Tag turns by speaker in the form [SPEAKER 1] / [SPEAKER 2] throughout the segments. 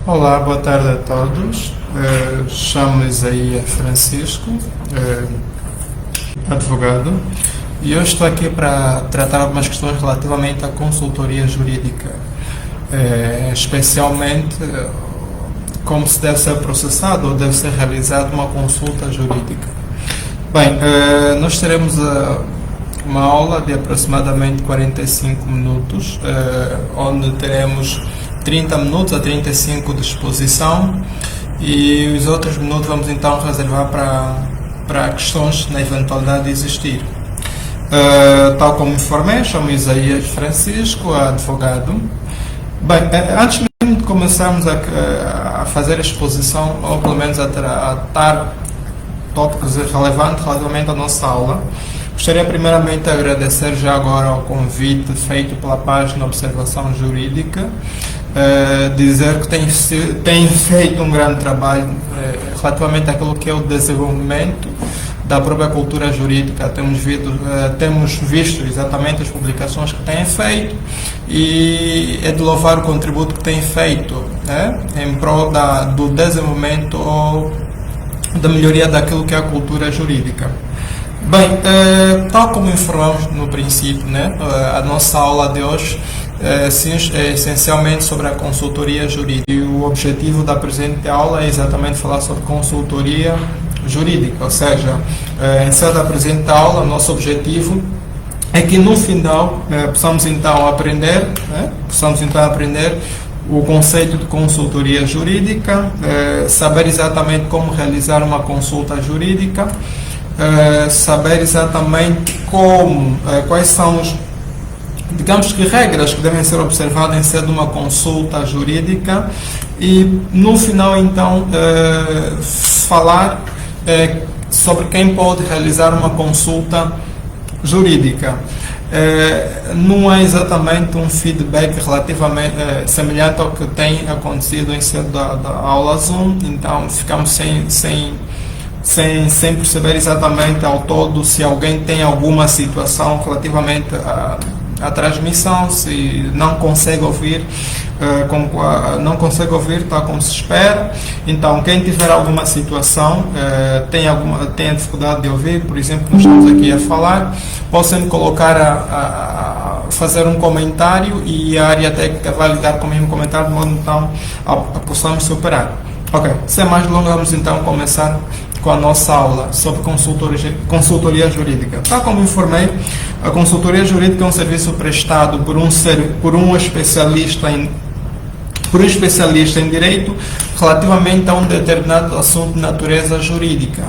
[SPEAKER 1] Olá, boa tarde a todos. Chamo-me Isaías Francisco, advogado, e hoje estou aqui para tratar algumas questões relativamente à consultoria jurídica, especialmente como se deve ser processado ou deve ser realizada uma consulta jurídica. Bem, nós teremos uma aula de aproximadamente 45 minutos, onde teremos 30 minutos a 35 de exposição e os outros minutos vamos então reservar para questões na eventualidade de existir. Tal como informei, chamo Isaías Francisco, advogado. Bem, antes mesmo de começarmos a fazer a exposição, ou pelo menos a tratar tópicos relevantes relativamente à nossa aula, gostaria primeiramente de agradecer já agora ao convite feito pela página Observação Jurídica, dizer que tem feito um grande trabalho relativamente àquilo que é o desenvolvimento da própria cultura jurídica. Temos visto exatamente as publicações que têm feito e é de louvar o contributo que têm feito em prol do desenvolvimento ou da melhoria daquilo que é a cultura jurídica. Bem, tal como informamos no princípio, a nossa aula de hoje é essencialmente sobre a consultoria jurídica. E o objetivo da presente aula é exatamente falar sobre consultoria jurídica, ou seja, em sede da presente aula, nosso objetivo é que no final possamos então aprender o conceito de consultoria jurídica, saber exatamente como realizar uma consulta jurídica, saber exatamente quais são digamos que regras que devem ser observadas em sede de uma consulta jurídica e no final então falar sobre quem pode realizar uma consulta jurídica. Não é exatamente um feedback relativamente semelhante ao que tem acontecido em sede da aula Zoom, então ficamos sem perceber exatamente ao todo se alguém tem alguma situação relativamente à transmissão, se não consegue ouvir tal como se espera. Então, quem tiver alguma situação, tem a dificuldade de ouvir, por exemplo, nós estamos aqui a falar, possam colocar a fazer um comentário e a área técnica vai lidar com o mesmo comentário, de modo então a possamos superar. Ok, sem mais delongas, vamos então começar com a nossa aula sobre consultoria jurídica. Tal como informei, a consultoria jurídica é um serviço prestado por um especialista em direito relativamente a um determinado assunto de natureza jurídica.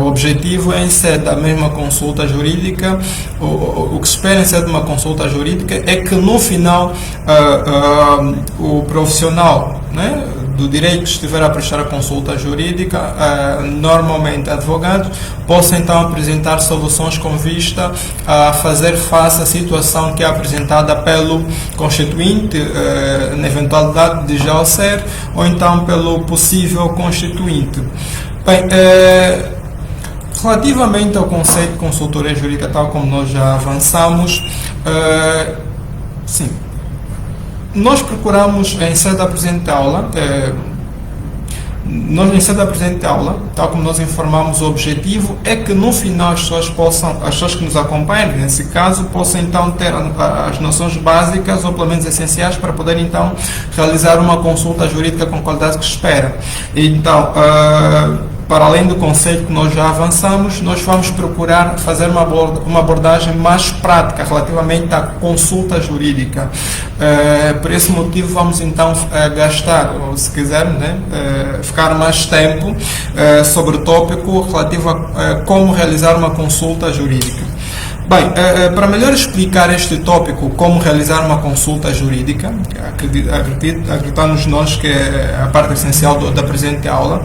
[SPEAKER 1] O objetivo é, em sede da mesma consulta jurídica, o que se espera em sede de uma consulta jurídica é que no final o profissional do direito que estiver a prestar a consulta jurídica, normalmente advogado, possa então apresentar soluções com vista a fazer face à situação que é apresentada pelo constituinte, na eventualidade de já o ser, ou então pelo possível constituinte. Bem, relativamente ao conceito de consultoria jurídica, tal como nós já avançamos, sim, nós procuramos em sede da presente aula, tal como nós informamos, o objetivo é que no final as pessoas que nos acompanham, nesse caso, possam então ter as noções básicas ou pelo menos essenciais para poder então realizar uma consulta jurídica com a qualidade que se espera. Então, para além do conceito que nós já avançamos, nós vamos procurar fazer uma abordagem mais prática relativamente à consulta jurídica. Por esse motivo, vamos então gastar, ou se quisermos, ficar mais tempo sobre o tópico relativo a como realizar uma consulta jurídica. Bem, para melhor explicar este tópico, como realizar uma consulta jurídica, acreditamos nós que é a parte essencial da presente aula,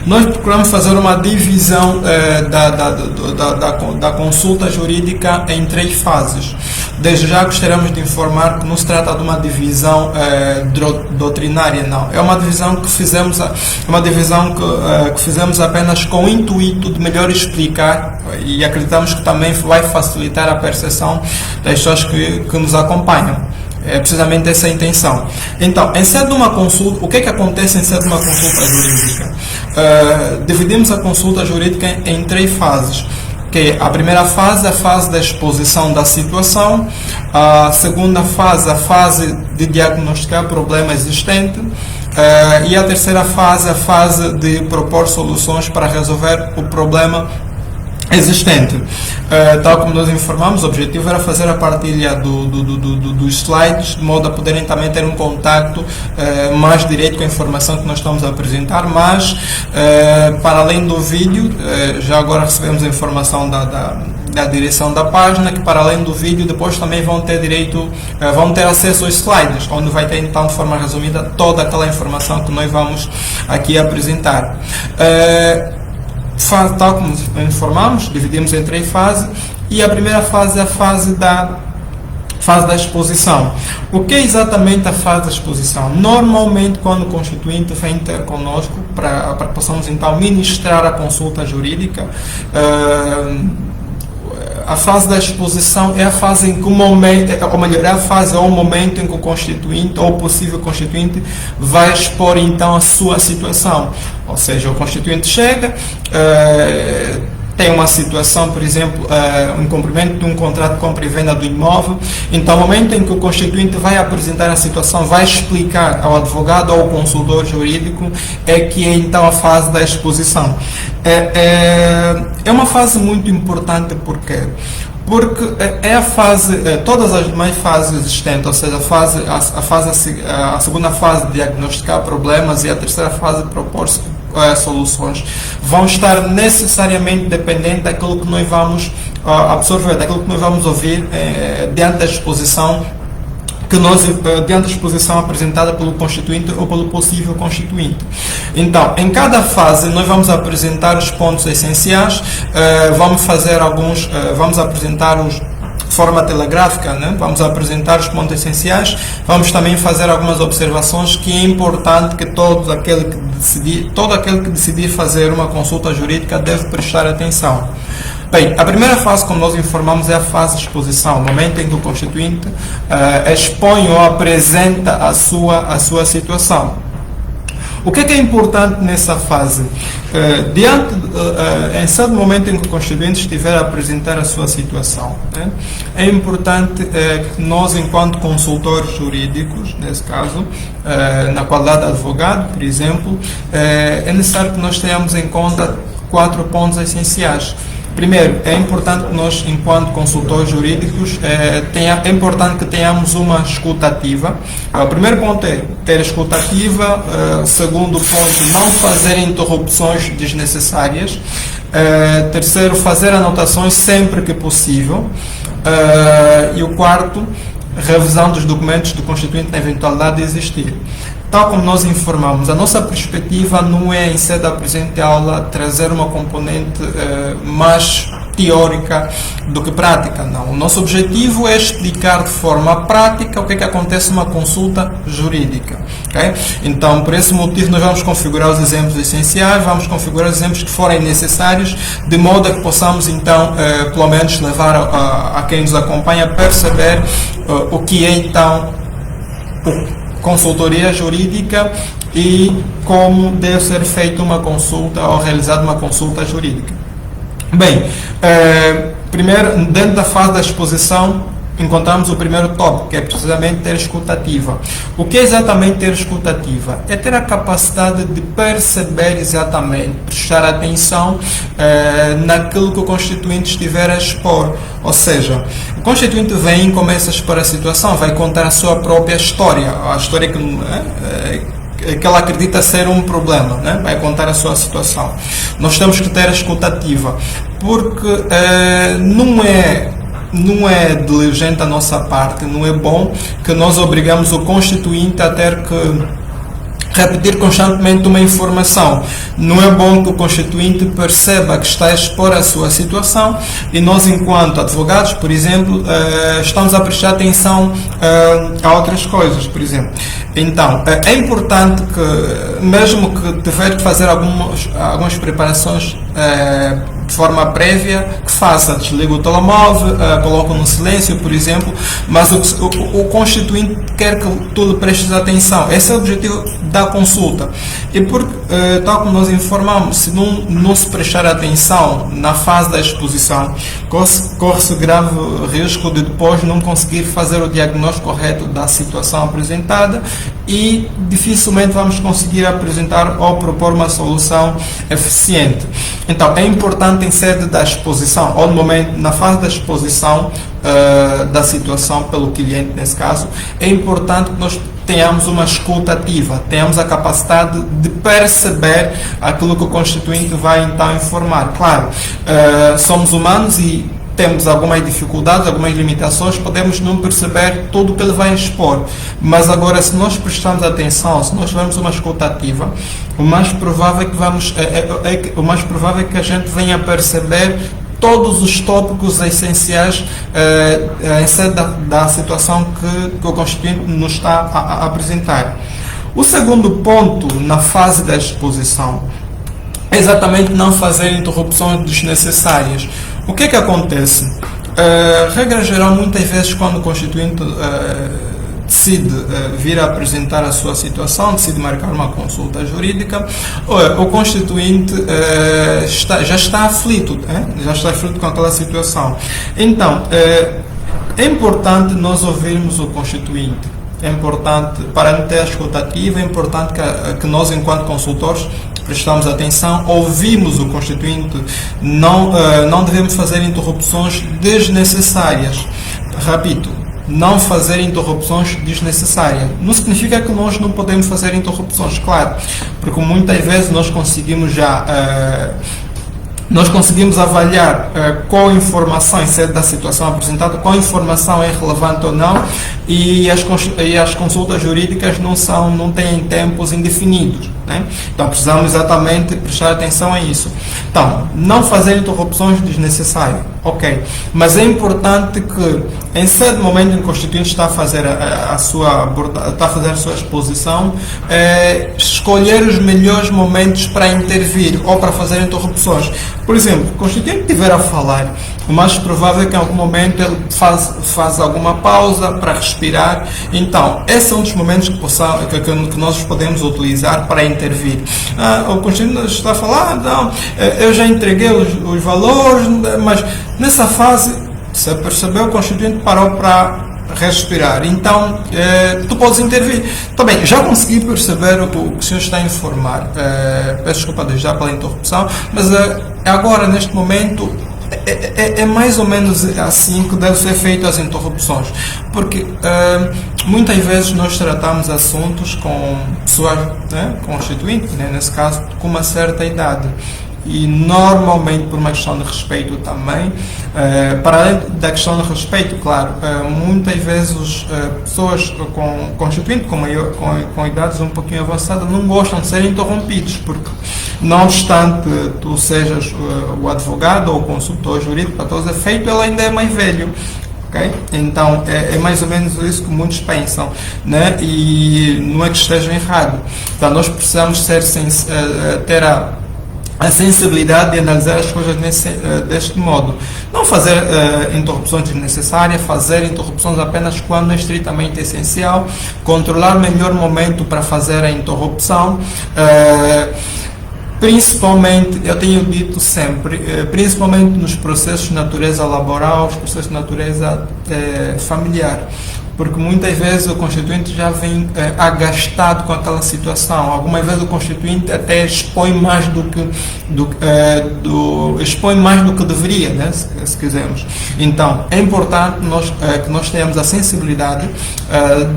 [SPEAKER 1] nós procuramos fazer uma divisão da consulta jurídica em 3 fases. Desde já gostaríamos de informar que não se trata de uma divisão doutrinária, não. É uma divisão que fizemos apenas com o intuito de melhor explicar e acreditamos que também vai facilitar a percepção das pessoas que nos acompanham. É precisamente essa a intenção. Então, em sede de uma consulta, o que é que acontece em sede de uma consulta jurídica? Dividimos a consulta jurídica em 3 fases. Que a primeira fase é a fase da exposição da situação, a segunda fase, a fase de diagnosticar o problema existente, e a terceira fase, a fase de propor soluções para resolver o problema existente. Tal como nós informamos, o objetivo era fazer a partilha dos slides, de modo a poderem também ter um contacto mais direto com a informação que nós estamos a apresentar, mas para além do vídeo, já agora recebemos a informação da direção da página, que para além do vídeo depois também vão ter acesso aos slides, onde vai ter então de forma resumida toda aquela informação que nós vamos aqui apresentar. Tal como informamos, dividimos em 3 fases, e a primeira fase é a fase da exposição. O que é exatamente a fase da exposição? Normalmente, quando o constituinte vem ter conosco para que possamos então ministrar a consulta jurídica, a fase da exposição é a fase em que o momento, ou melhor, é a fase ou o momento em que o constituinte ou o possível constituinte vai expor então a sua situação. Ou seja, o constituinte chega, tem uma situação, por exemplo, um cumprimento de um contrato de compra e venda do imóvel. Então, no momento em que o constituinte vai apresentar a situação, vai explicar ao advogado ou ao consultor jurídico, é que é então a fase da exposição. É uma fase muito importante porque é a fase, todas as demais fases existentes, ou seja, a segunda fase de diagnosticar problemas e a terceira fase de propor soluções, vão estar necessariamente dependentes daquilo que nós vamos absorver, daquilo que nós vamos ouvir diante da exposição diante da exposição apresentada pelo constituinte ou pelo possível constituinte. Então, em cada fase, nós vamos apresentar os pontos essenciais, vamos apresentar de forma telegráfica, né? Vamos apresentar os pontos essenciais, vamos também fazer algumas observações que é importante que todo aquele que decidir fazer uma consulta jurídica deve prestar atenção. Bem, a primeira fase, como nós informamos, é a fase de exposição, o momento em que o constituinte expõe ou apresenta a sua situação. O que é importante nessa fase? Em certo momento em que o constituinte estiver a apresentar a sua situação, né, é importante que nós, enquanto consultores jurídicos, nesse caso, na qualidade de advogado, por exemplo, é necessário que nós tenhamos em conta 4 pontos essenciais. Primeiro, é importante que nós, enquanto consultores jurídicos, é importante que tenhamos uma escuta ativa. O primeiro ponto é ter escuta ativa. Segundo ponto, não fazer interrupções desnecessárias. Terceiro, fazer anotações sempre que possível. E o quarto, revisão dos documentos do constituinte na eventualidade de existir. Tal como nós informamos, a nossa perspectiva não é, em sede da presente aula, trazer uma componente mais teórica do que prática, não. O nosso objetivo é explicar de forma prática o que é que acontece numa consulta jurídica. Okay? Então, por esse motivo, nós vamos configurar os exemplos essenciais, vamos configurar os exemplos que forem necessários, de modo a que possamos, então, pelo menos levar a quem nos acompanha a perceber o que é, então, consultoria jurídica e como deve ser feita uma consulta ou realizada uma consulta jurídica. Bem, primeiro, dentro da fase da exposição, encontramos o primeiro tópico, que é precisamente ter escuta ativa. O que é exatamente ter escuta ativa? É ter a capacidade de perceber exatamente, prestar atenção naquilo que o constituinte estiver a expor. Ou seja, o constituinte vem e começa a expor a situação, vai contar a sua própria história, a história que ela acredita ser um problema, né? Vai contar a sua situação. Nós temos que ter a escuta ativa, porque não é diligente da nossa parte, não é bom que nós obrigamos o constituinte a ter que repetir constantemente uma informação. Não é bom que o constituinte perceba que está a expor a sua situação e nós, enquanto advogados, por exemplo, estamos a prestar atenção a outras coisas, por exemplo. Então, é importante que, mesmo que tiver que fazer algumas preparações de forma prévia, que faça, desliga o telemóvel, coloca no silêncio, por exemplo, mas o constituinte quer que tu lhe prestes atenção. Esse é o objetivo da consulta. E tal como nós informamos, se não se prestar atenção na fase da exposição, corre-se grave risco de depois não conseguir fazer o diagnóstico correto da situação apresentada e dificilmente vamos conseguir apresentar ou propor uma solução eficiente. Então, é importante em sede da exposição, ou no momento, na fase da exposição da situação pelo cliente, nesse caso, é importante que nós tenhamos uma escuta ativa, tenhamos a capacidade de perceber aquilo que o constituinte vai então informar. Claro, somos humanos e temos algumas dificuldades, algumas limitações, podemos não perceber tudo o que ele vai expor, mas agora se nós prestarmos atenção, se nós tivermos uma escuta ativa, o mais provável é que a gente venha a perceber todos os tópicos essenciais em sede da situação que o constituinte nos está a apresentar. O segundo ponto na fase da exposição é exatamente não fazer interrupções desnecessárias. O que acontece? Regra geral, muitas vezes quando o constituinte decide vir a apresentar a sua situação, decide marcar uma consulta jurídica, o constituinte já está aflito com aquela situação. Então, é importante nós ouvirmos o constituinte. É importante, para não ter a escuta ativa, é importante que nós, enquanto consultores, prestamos atenção, ouvimos o constituinte, não devemos fazer interrupções desnecessárias. Repito, não fazer interrupções desnecessárias. Não significa que nós não podemos fazer interrupções, claro, porque muitas vezes nós conseguimos avaliar qual informação, em sede da situação apresentada, qual informação é relevante ou não, e as consultas jurídicas não têm tempos indefinidos, né? Então precisamos exatamente prestar atenção a isso. Então, não fazer interrupções desnecessárias, ok, mas é importante que, em certo momento em que o constituinte está a fazer a sua exposição, escolher os melhores momentos para intervir ou para fazer interrupções. Por exemplo, se o constituinte estiver a falar, o mais provável é que em algum momento ele faz alguma pausa para respirar. Então, esse é um dos momentos que nós podemos utilizar para intervir. O constituinte está a falar, não, eu já entreguei os valores, mas nessa fase, você percebeu, o constituinte parou para respirar. Então, tu podes intervir. Também, já consegui perceber o que o senhor está a informar. Peço desculpa desde já pela interrupção, mas agora, neste momento, é mais ou menos assim que devem ser feitas as interrupções, porque muitas vezes nós tratamos assuntos com pessoas constituintes, né, nesse caso, com uma certa idade. E normalmente por uma questão de respeito também, para além da questão de respeito, claro, muitas vezes pessoas constituintes com idades um pouquinho avançadas não gostam de ser interrompidos, porque não obstante tu sejas o advogado ou o consultor jurídico, para todos os efeitos, ele ainda é mais velho. Okay? Então é mais ou menos isso que muitos pensam, né? E não é que estejam errado. Então nós precisamos ter a sensibilidade de analisar as coisas deste modo. Não fazer interrupções desnecessárias, fazer interrupções apenas quando é estritamente essencial, controlar o melhor momento para fazer a interrupção, principalmente, eu tenho dito sempre, principalmente nos processos de natureza laboral, os processos de natureza familiar, porque muitas vezes o constituinte já vem agastado com aquela situação. Algumas vezes o constituinte até expõe mais do que deveria, né, se quisermos. Então, é importante que nós tenhamos a sensibilidade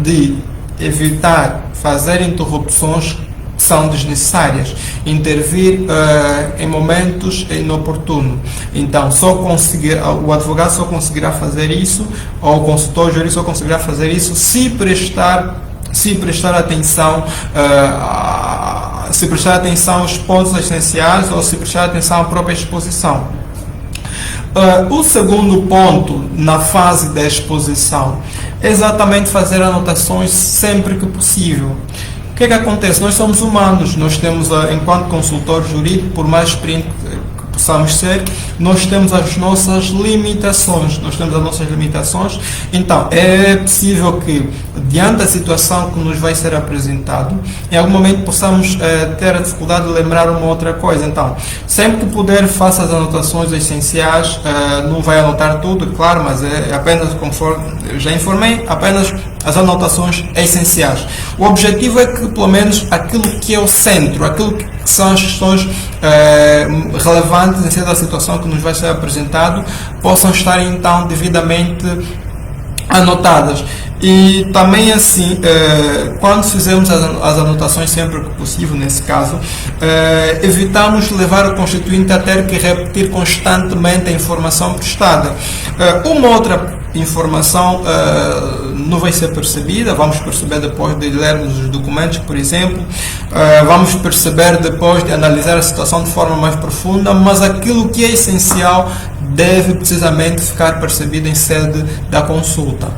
[SPEAKER 1] de evitar fazer interrupções que são desnecessárias, intervir em momentos inoportunos. Então, o advogado só conseguirá fazer isso, ou o consultor jurídico só conseguirá fazer isso se prestar atenção aos pontos essenciais ou se prestar atenção à própria exposição. O segundo ponto na fase da exposição é exatamente fazer anotações sempre que possível. O que acontece? Nós somos humanos, nós temos, enquanto consultor jurídico, por mais experiente possamos ser, nós temos as nossas limitações. Então, é possível que, diante da situação que nos vai ser apresentado, em algum momento possamos ter a dificuldade de lembrar uma outra coisa. Então, sempre que puder, faça as anotações essenciais. Não vai anotar tudo, claro, mas é apenas, conforme eu já informei, apenas as anotações essenciais. O objetivo é que, pelo menos, aquilo que é o centro, aquilo que são as questões relevantes em cima da situação que nos vai ser apresentado, possam estar, então, devidamente anotadas. E também assim, quando fizermos as anotações sempre que possível, nesse caso, evitamos levar o constituinte a ter que repetir constantemente a informação prestada. Uma outra informação não vai ser percebida, vamos perceber depois de lermos os documentos, por exemplo, vamos perceber depois de analisar a situação de forma mais profunda, mas aquilo que é essencial deve precisamente ficar percebido em sede da consulta.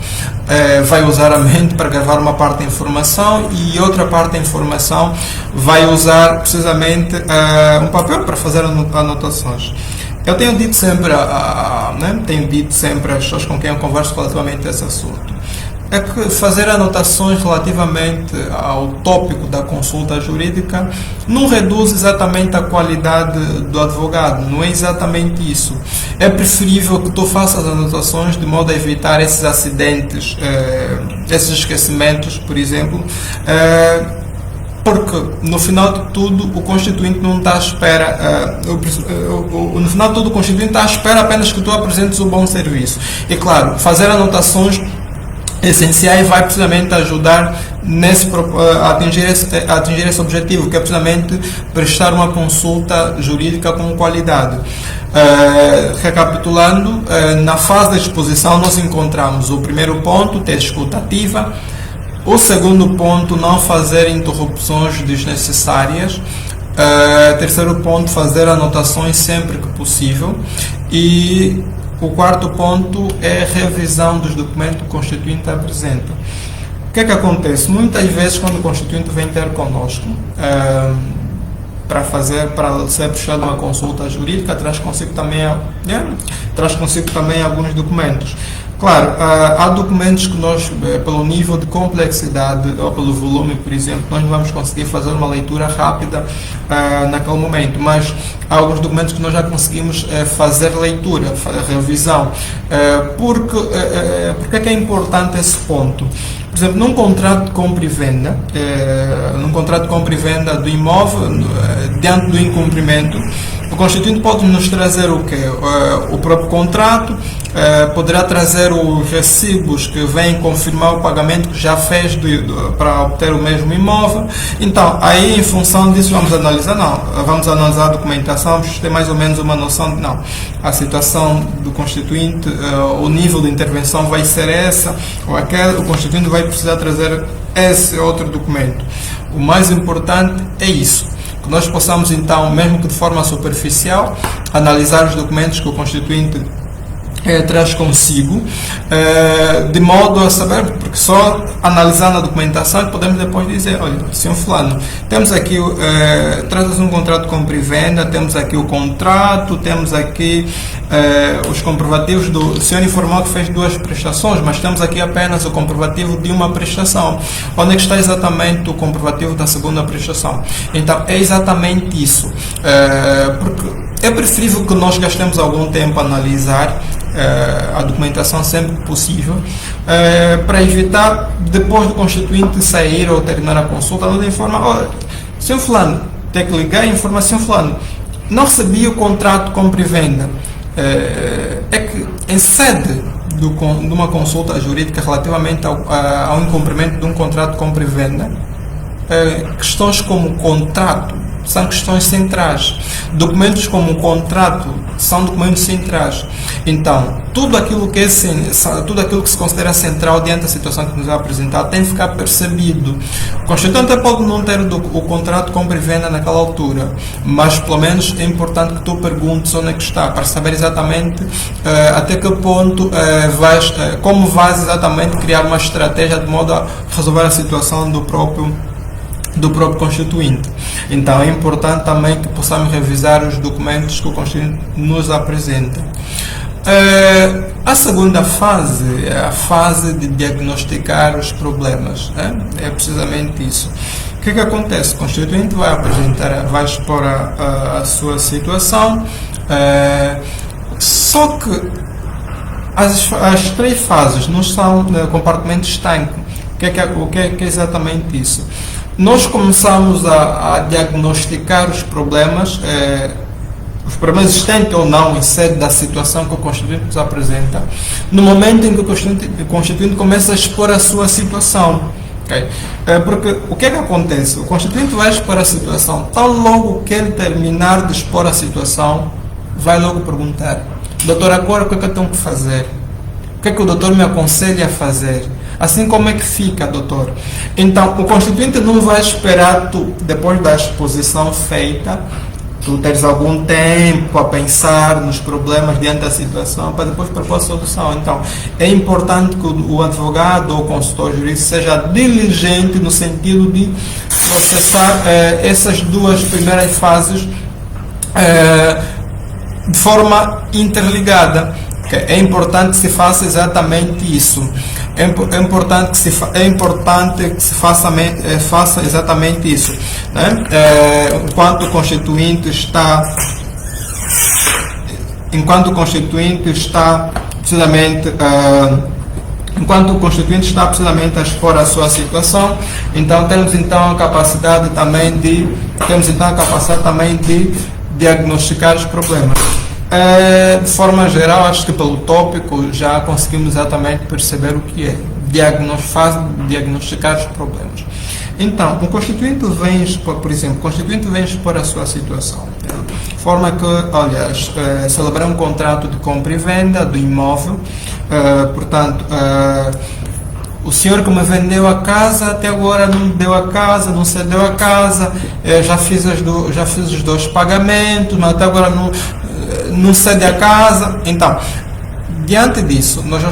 [SPEAKER 1] Vai usar a mente para gravar uma parte da informação e outra parte da informação vai usar precisamente um papel para fazer anotações. Eu tenho dito sempre, às pessoas com quem eu converso relativamente a esse assunto, é que fazer anotações relativamente ao tópico da consulta jurídica não reduz exatamente a qualidade do advogado, não é exatamente isso. É preferível que tu faças as anotações de modo a evitar esses acidentes, esses esquecimentos, por exemplo, porque no final de tudo o constituinte não está à espera, no final de tudo o constituinte está à espera apenas que tu apresentes um bom serviço. E claro, fazer anotações essenciais vai precisamente ajudar a atingir esse objetivo, que é precisamente prestar uma consulta jurídica com qualidade. Recapitulando, na fase da exposição nós encontramos o primeiro ponto, ter escuta ativa. O segundo ponto, não fazer interrupções desnecessárias. Terceiro ponto, fazer anotações sempre que possível. E o quarto ponto é a revisão dos documentos que o constituinte apresenta. O que é que acontece? Muitas vezes, quando o constituinte vem ter conosco para ser prestada uma consulta jurídica, traz consigo também alguns documentos. Claro, há documentos que nós, pelo nível de complexidade ou pelo volume, por exemplo, nós não vamos conseguir fazer uma leitura rápida naquele momento, mas há alguns documentos que nós já conseguimos fazer leitura, revisão. Porque é importante esse ponto? Por exemplo, num contrato de compra e venda, do imóvel, diante do incumprimento, o constituinte pode nos trazer o quê? O próprio contrato, poderá trazer os recibos que vêm confirmar o pagamento que já fez para obter o mesmo imóvel. Então, aí, em função disso, vamos analisar a documentação, vamos ter mais ou menos uma noção de a situação do constituinte, o nível de intervenção vai ser essa ou aquela, o constituinte vai precisar trazer esse outro documento. O mais importante é isso, que nós possamos então, mesmo que de forma superficial, analisar os documentos que o constituinte traz consigo, de modo a saber, porque só analisando a documentação podemos depois dizer, olha, senhor fulano, temos aqui, trata-se de um contrato de compra e venda, temos aqui o contrato, temos aqui os comprovativos o senhor informou que fez 2 prestações, mas temos aqui apenas o comprovativo de uma prestação. Onde é que está exatamente o comprovativo da segunda prestação? Então, é exatamente isso, porque é preferível que nós gastemos algum tempo a analisar a documentação sempre que possível, para evitar, depois do constituinte sair ou terminar a consulta, nos informar, olha, senhor fulano, tem que ligar e informar, senhor fulano, não recebi o contrato de compra e venda. É que em sede de uma consulta jurídica relativamente ao incumprimento de um contrato de compra e venda, questões como contrato são questões centrais. Documentos como o contrato são documentos centrais. Então, tudo aquilo que se considera central diante da situação que nos é apresentada tem de ficar percebido. O constituinte pode não ter o contrato de compra e venda naquela altura, mas pelo menos é importante que tu perguntes onde é que está, para saber exatamente até que ponto como vais exatamente criar uma estratégia de modo a resolver a situação do próprio do próprio constituinte. Então é importante também que possamos revisar os documentos que o constituinte nos apresenta. A segunda fase é a fase de diagnosticar os problemas. É precisamente isso. O que acontece? O constituinte vai apresentar, vai expor a sua situação, só que as três fases não são compartimento estanque. O que é exatamente isso? Nós começamos a diagnosticar os problemas existentes ou não em sede da situação que o constituinte nos apresenta, no momento em que o constituinte começa a expor a sua situação. Okay? Porque o que acontece? O constituinte vai expor a situação, tão logo que ele terminar de expor a situação, vai logo perguntar: doutor, agora o que eu tenho que fazer? O que o doutor me aconselha a fazer? Assim, como é que fica, doutor? Então, o constituinte não vai esperar tu, depois da exposição feita, tu teres algum tempo a pensar nos problemas diante da situação para depois propor a solução. Então, é importante que o advogado ou o consultor jurídico seja diligente no sentido de processar essas duas primeiras fases de forma interligada. É importante que se faça exatamente isso. É importante que se faça exatamente isso, né? Enquanto o constituinte está precisamente a expor a sua situação, então temos a capacidade também de diagnosticar os problemas. De forma geral, acho que pelo tópico já conseguimos exatamente perceber o que é diagnosticar os problemas. Então, o constituinte vem expor, por exemplo, a sua situação, de forma que, celebrar um contrato de compra e venda do imóvel, portanto, o senhor que me vendeu a casa até agora não me deu a casa, não cedeu a casa, já fiz os dois pagamentos, mas até agora não cede a casa. Então, diante disso, nós já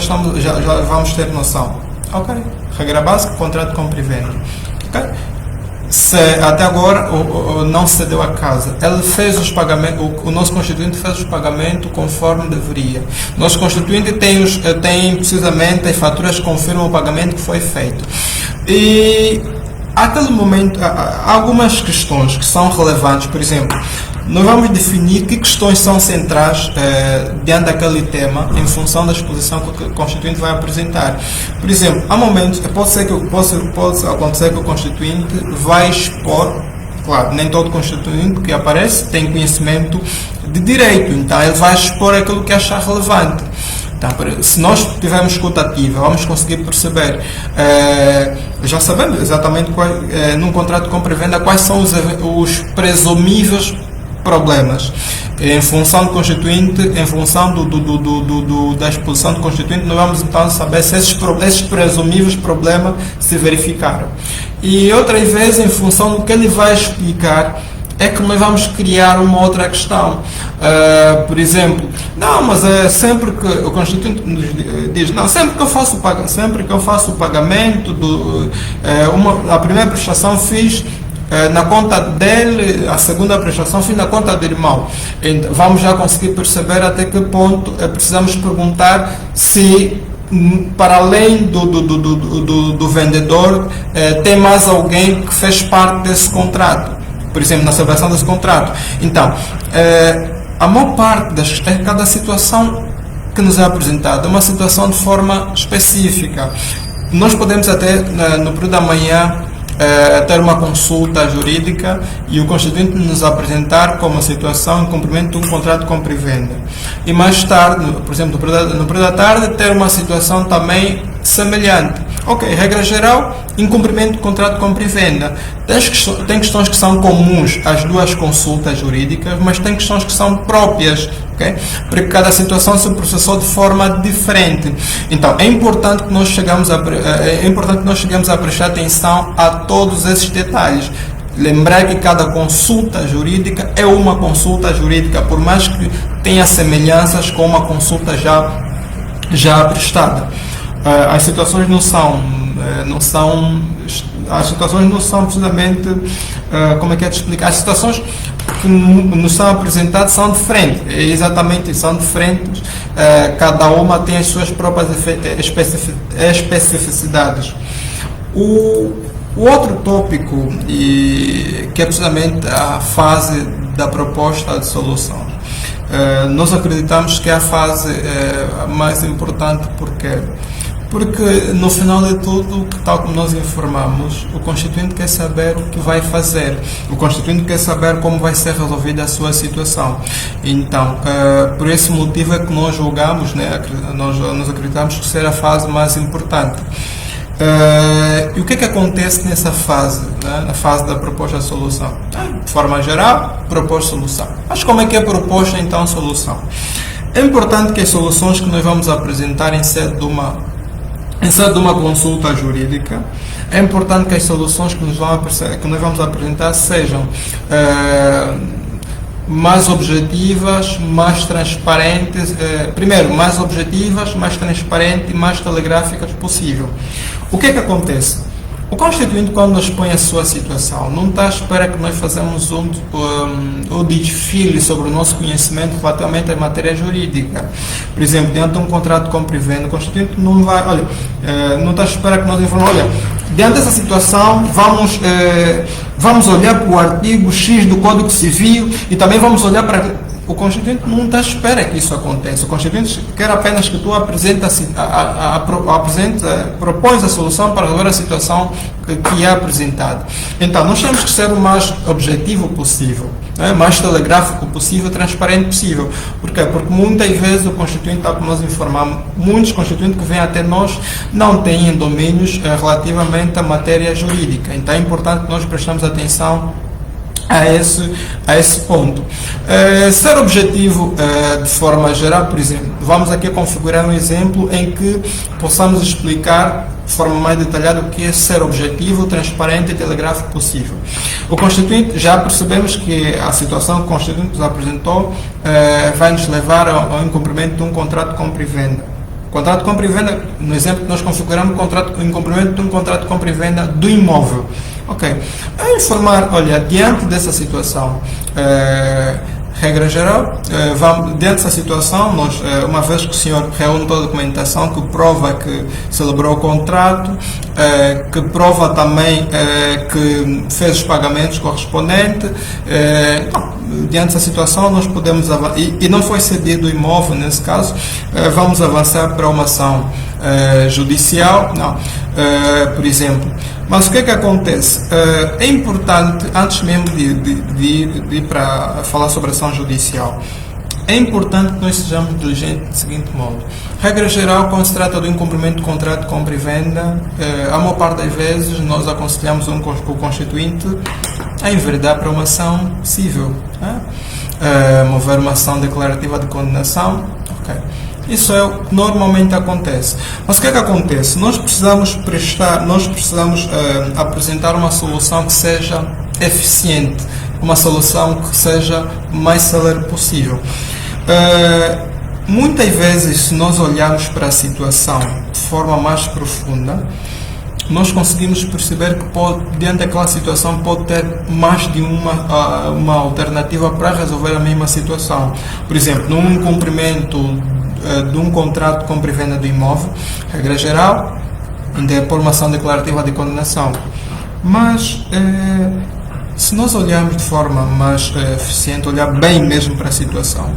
[SPEAKER 1] vamos ter noção. Ok, regra básica, contrato de compra e venda. Okay? Se até agora não cedeu a casa, ele fez os pagamentos, o nosso constituinte fez os pagamentos conforme deveria. O nosso constituinte tem precisamente as faturas que confirmam o pagamento que foi feito. E àquele momento, há algumas questões que são relevantes. Por exemplo, nós vamos definir que questões são centrais diante daquele tema em função da exposição que o constituinte vai apresentar. Por exemplo, há momentos, pode acontecer que o constituinte vai expor, claro, nem todo constituinte que aparece tem conhecimento de direito, então ele vai expor aquilo que achar relevante. Então, se nós tivermos escuta ativa, vamos conseguir perceber, já sabemos exatamente num contrato de compra e venda, quais são os presumíveis problemas. Em função do constituinte, em função da exposição do constituinte, nós vamos então saber se esses presumíveis problemas se verificaram. E outras vezes, em função do que ele vai explicar, é que nós vamos criar uma outra questão. Por exemplo, sempre que o constituinte nos diz, sempre que eu faço o pagamento a primeira prestação fiz na conta dele, a segunda prestação fiz na conta do irmão. Então, vamos já conseguir perceber até que ponto precisamos perguntar se, para além do vendedor, tem mais alguém que fez parte desse contrato, por exemplo, na celebração desse contrato. Então, a maior parte cada situação que nos é apresentada é uma situação de forma específica. Nós podemos até, no período da manhã, ter uma consulta jurídica e o constituinte nos apresentar como situação em cumprimento de um contrato de compra e venda. E mais tarde, por exemplo, no período da tarde, ter uma situação também semelhante. Ok, regra geral, incumprimento de contrato de compra e venda. Tem questões que são comuns às duas consultas jurídicas, mas tem questões que são próprias, okay? Porque cada situação se processou de forma diferente. Então, é importante que nós cheguemos a prestar atenção a todos esses detalhes. Lembrar que cada consulta jurídica é uma consulta jurídica, por mais que tenha semelhanças com uma consulta já prestada. As situações não são as situações não são precisamente, como é que é de explicar, as situações que nos são apresentadas são diferentes, exatamente, são diferentes, cada uma tem as suas próprias especificidades. O outro tópico, que é precisamente a fase da proposta de solução. Nós acreditamos que é a fase mais importante, porque no final de tudo, tal como nós informamos, o constituinte quer saber o que vai fazer, o constituinte quer saber como vai ser resolvida a sua situação. Então, por esse motivo é que nós julgamos, né, nós acreditamos que será a fase mais importante. E o que é que acontece nessa fase, né, na fase da proposta de solução? De forma geral, propor solução. Mas como é que é proposta então a solução? É importante que as soluções que nós vamos apresentar em sede de uma consulta jurídica, é importante que as soluções que nós vamos apresentar sejam mais objetivas, mais transparentes, primeiro, mais objetivas, mais transparentes e mais telegráficas possível. O que é que acontece? O constituinte, quando nos põe a sua situação, não está à espera que nós façamos um desfile sobre o nosso conhecimento relativamente à matéria jurídica. Por exemplo, diante de um contrato de compra e venda, o constituinte não vai, não está à espera que nós informemos, diante dessa situação, vamos olhar para o artigo X do Código Civil e também vamos olhar para... O constituinte não está à espera que isso aconteça. O constituinte quer apenas que tu propões a solução para resolver a situação que é apresentada. Então, nós temos que ser o mais objetivo possível, né? Mais telegráfico possível, transparente possível. Por quê? Porque muitas vezes o constituinte, tal como nós informamos, muitos constituintes que vêm até nós não têm domínios relativamente à matéria jurídica. Então, é importante que nós prestemos atenção a esse ponto. Ser objetivo de forma geral, por exemplo, vamos aqui configurar um exemplo em que possamos explicar de forma mais detalhada o que é ser objetivo, transparente e telegráfico possível. O constituinte, já percebemos que a situação que o constituinte nos apresentou vai nos levar ao incumprimento de um contrato de compra e venda. Contrato de compra e venda, no exemplo que nós configuramos, em cumprimento de um contrato de compra e venda do imóvel. Ok. A informar, olha, diante dessa situação, regra geral, diante dessa situação, nós, uma vez que o senhor reúne toda a documentação que prova que celebrou o contrato, que prova também que fez os pagamentos correspondentes, diante dessa situação nós podemos avançar, e não foi cedido o imóvel nesse caso, vamos avançar para uma ação judicial, não, por exemplo. Mas o que é que acontece? É importante, antes mesmo de ir para falar sobre a ação judicial, é importante que nós sejamos diligentes do seguinte modo. Regra geral, quando se trata do incumprimento de contrato de compra e venda, a maior parte das vezes nós aconselhamos o constituinte a enveredar para uma ação civil, mover uma ação declarativa de condenação. Okay. Isso é o que normalmente acontece. Mas o que é que acontece? Nós precisamos apresentar uma solução que seja eficiente, uma solução que seja o mais celere possível. Muitas vezes, se nós olharmos para a situação de forma mais profunda, nós conseguimos perceber que diante daquela situação pode ter mais de uma alternativa para resolver a mesma situação. Por exemplo, num incumprimento de um contrato de compra e venda do imóvel, regra geral, ainda é por uma ação declarativa de condenação. Mas, se nós olharmos de forma mais eficiente, olhar bem mesmo para a situação,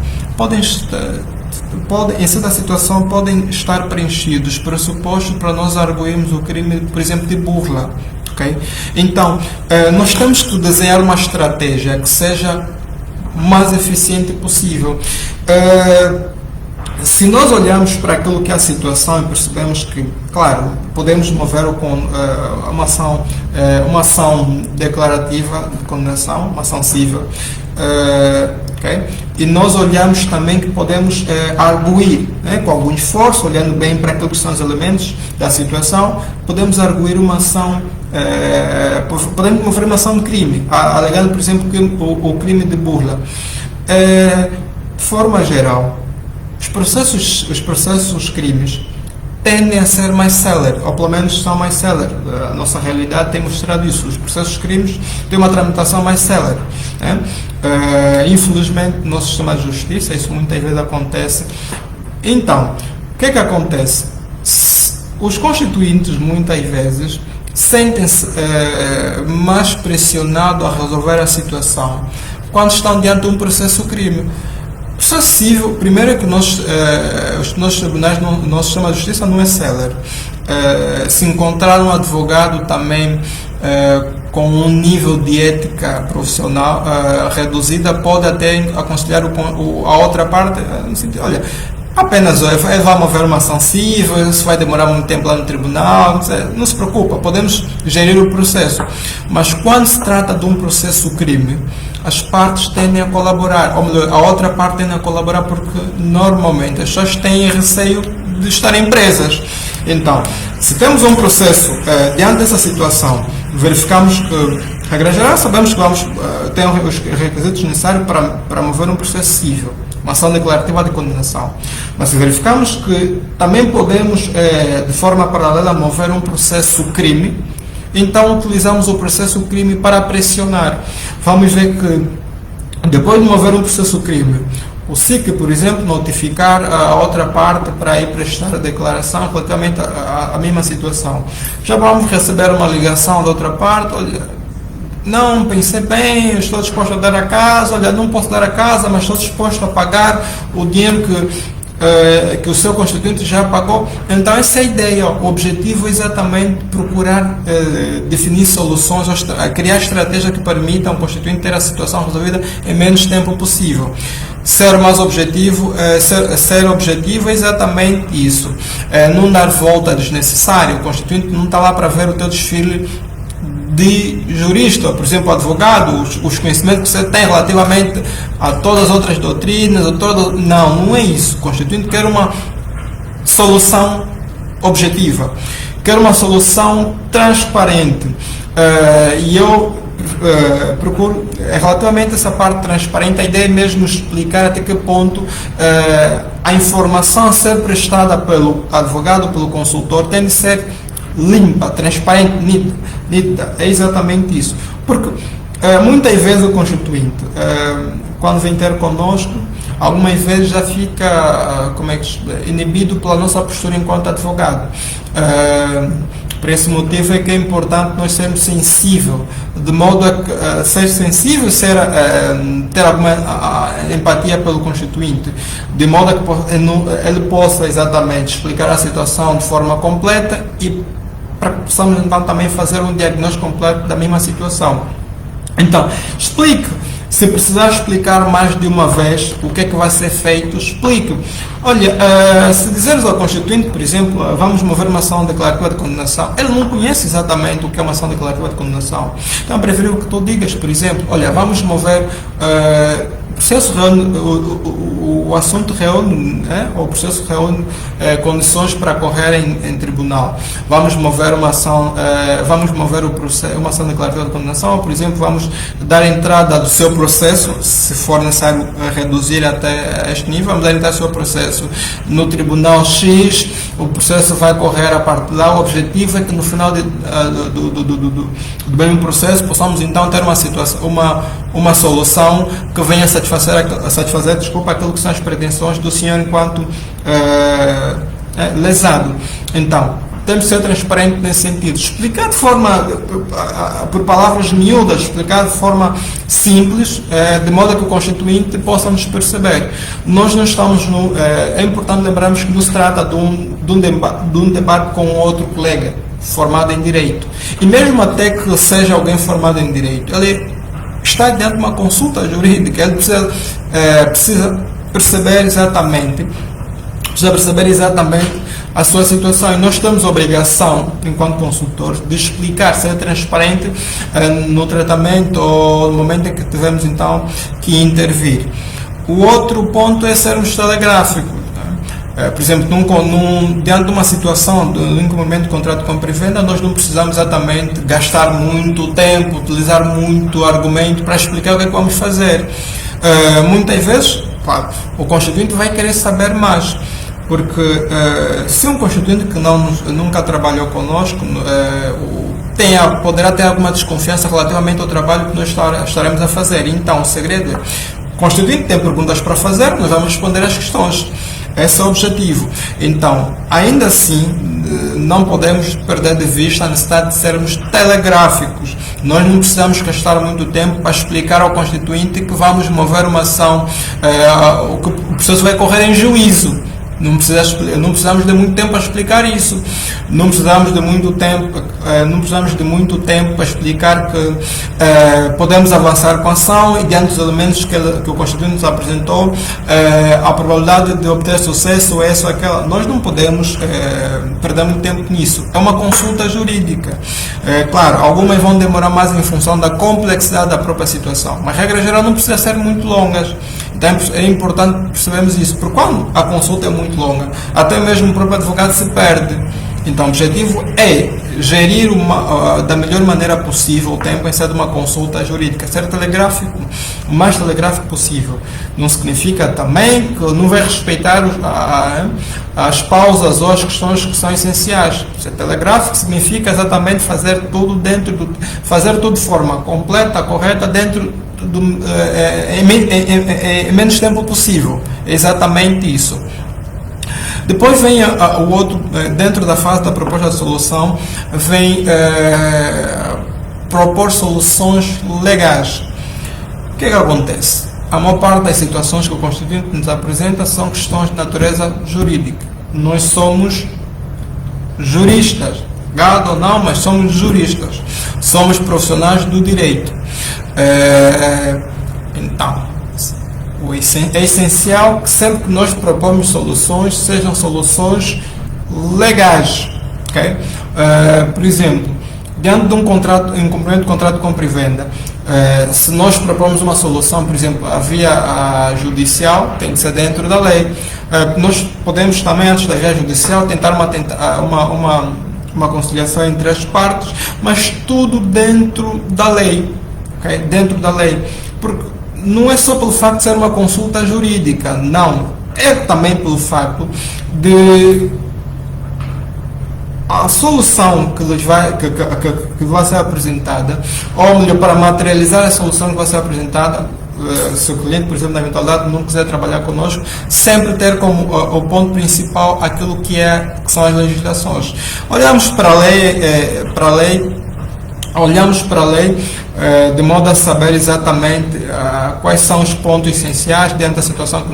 [SPEAKER 1] em certa situação podem estar preenchidos pressupostos para nós arguirmos o crime, por exemplo, de burla. Okay? Então, nós temos que desenhar uma estratégia que seja mais eficiente possível. Se nós olharmos para aquilo que é a situação e percebemos que, claro, podemos mover uma ação declarativa de condenação, uma ação civil, okay? E nós olhamos também que podemos arguir, né, com algum esforço, olhando bem para aquilo que são os elementos da situação, podemos arguir uma ação, podemos mover uma ação de crime, alegando, por exemplo, que o crime de burla. De forma geral, os processos crimes, tendem a ser mais célere, ou pelo menos são mais célere. A nossa realidade tem mostrado isso. Os processos de crimes têm uma tramitação mais célere. Né? Infelizmente, no nosso sistema de justiça, isso muitas vezes acontece. Então, o que é que acontece? Os constituintes, muitas vezes, sentem-se mais pressionados a resolver a situação quando estão diante de um processo crime. O processo civil, primeiro é que os nossos tribunais, nosso sistema de justiça não é célere. Se encontrar um advogado também com um nível de ética profissional reduzida, pode até aconselhar a outra parte, no sentido, olha, apenas vamos ver uma ação civil, isso vai demorar muito tempo lá no tribunal, não se preocupa, podemos gerir o processo. Mas quando se trata de um processo crime, as partes tendem a colaborar, ou melhor, a outra parte tende a colaborar porque normalmente as pessoas têm receio de estarem presas. Então, se temos um processo, diante dessa situação, verificamos que, regra geral, sabemos que vamos ter os requisitos necessários para mover um processo civil, uma ação declarativa de condenação. Mas se verificamos que também podemos, de forma paralela, mover um processo crime, então utilizamos o processo crime para pressionar. Vamos ver que, depois de mover um processo crime, o SIC, por exemplo, notificar a outra parte para ir prestar a declaração relativamente à mesma situação. Já vamos receber uma ligação da outra parte, olha, não, pensei bem, estou disposto a dar a casa, olha, não posso dar a casa, mas estou disposto a pagar o dinheiro que o seu constituinte já pagou. Então essa é a ideia, o objetivo é exatamente procurar definir soluções, criar estratégias que permitam ao constituinte ter a situação resolvida em menos tempo possível. Ser mais objetivo, ser objetivo é exatamente isso, não dar volta desnecessária. O constituinte não está lá para ver o teu desfile de jurista, por exemplo, advogado, os conhecimentos que você tem relativamente a todas as outras doutrinas, não é isso. O constituinte quer uma solução objetiva, quer uma solução transparente, e eu procuro, relativamente a essa parte transparente, a ideia é mesmo explicar até que ponto a informação a ser prestada pelo advogado, pelo consultor, tem de ser limpa, transparente, nítida. É exatamente isso. Porque muitas vezes o constituinte, quando vem ter conosco, algumas vezes já fica inibido pela nossa postura enquanto advogado. Por esse motivo é que é importante nós sermos sensíveis, de modo a ser sensível, ter alguma empatia pelo constituinte, de modo a que ele possa exatamente explicar a situação de forma completa e para que possamos então também fazer um diagnóstico completo da mesma situação. Então, explique. Se precisar explicar mais de uma vez o que é que vai ser feito, explique. Olha, se dizeres ao constituinte, por exemplo, vamos mover uma ação declarativa de condenação, ele não conhece exatamente o que é uma ação declarativa de condenação. Então, é preferível que tu digas, por exemplo, olha, vamos mover processo reúne, o assunto reúne, o processo reúne condições para correr em tribunal. Vamos mover uma ação, uma ação declarativa de condenação, por exemplo, vamos dar entrada do seu processo, se for necessário reduzir até este nível, vamos dar entrada do seu processo no tribunal X, o processo vai correr a partir de lá. O objetivo é que no final do mesmo processo possamos então ter uma situação, uma solução que venha a satisfazer aquilo que são as pretensões do senhor enquanto lesado. Então, temos de ser transparente nesse sentido. Explicar de forma, por palavras miúdas, explicar de forma simples, de modo a que o constituinte possa nos perceber. Nós não estamos é importante lembrarmos que não se trata de um debate com outro colega formado em Direito. E mesmo até que seja alguém formado em Direito, ele está diante de uma consulta jurídica, ele precisa perceber exatamente a sua situação, e nós temos a obrigação, enquanto consultores, de explicar, ser transparente no tratamento ou no momento em que tivemos então que intervir. O outro ponto é sermos telegráficos. Por exemplo, diante de uma situação de incumprimento de contrato de compra e venda, nós não precisamos exatamente gastar muito tempo, utilizar muito argumento para explicar o que é que vamos fazer. Muitas vezes, claro, o constituinte vai querer saber mais. Porque se um constituinte que nunca trabalhou conosco poderá ter alguma desconfiança relativamente ao trabalho que nós estaremos a fazer. Então, o segredo é: o constituinte tem perguntas para fazer, nós vamos responder às questões. Esse é o objetivo. Então, ainda assim, não podemos perder de vista a necessidade de sermos telegráficos. Nós não precisamos gastar muito tempo para explicar ao constituinte que vamos mover uma ação, que o processo vai correr em juízo. Não precisamos de muito tempo para explicar isso. Não precisamos de muito tempo para explicar que podemos avançar com a ação e, diante dos elementos que o Constituinte nos apresentou, a probabilidade de obter sucesso é essa ou aquela. Nós não podemos perder muito tempo nisso. É uma consulta jurídica. Claro, algumas vão demorar mais em função da complexidade da própria situação, mas, regra geral, não precisa ser muito longas. Então é importante percebermos isso, porque quando a consulta é muito longa, até mesmo o próprio advogado se perde. Então o objetivo é gerir da melhor maneira possível o tempo em ser de uma consulta jurídica, ser telegráfico, o mais telegráfico possível. Não significa também que não vai respeitar as pausas ou as questões que são essenciais. Ser telegráfico significa exatamente fazer tudo de forma completa, correta, em menos tempo possível. É exatamente isso. Depois vem o outro, dentro da fase da proposta de solução, vem propor soluções legais. O que é que acontece? A maior parte das situações que o Constituinte nos apresenta são questões de natureza jurídica. Nós somos juristas, gado ou não, mas somos juristas. Somos profissionais do direito. Então, é essencial que sempre que nós propomos soluções, sejam soluções legais. Okay? Por exemplo, diante de um cumprimento de contrato de compra e venda, se nós propomos uma solução, por exemplo, a via judicial, tem que ser dentro da lei. Nós podemos também, antes da via judicial, tentar uma conciliação entre as partes, mas tudo dentro da lei. Okay? Dentro da lei. Porque não é só pelo facto de ser uma consulta jurídica, não. É também pelo facto de a solução que vai ser apresentada, ou melhor, para materializar a solução que vai ser apresentada, se o cliente, por exemplo, na eventualidade não quiser trabalhar conosco, sempre ter como o ponto principal aquilo que são as legislações. Olhamos para a lei, de modo a saber exatamente quais são os pontos essenciais dentro da situação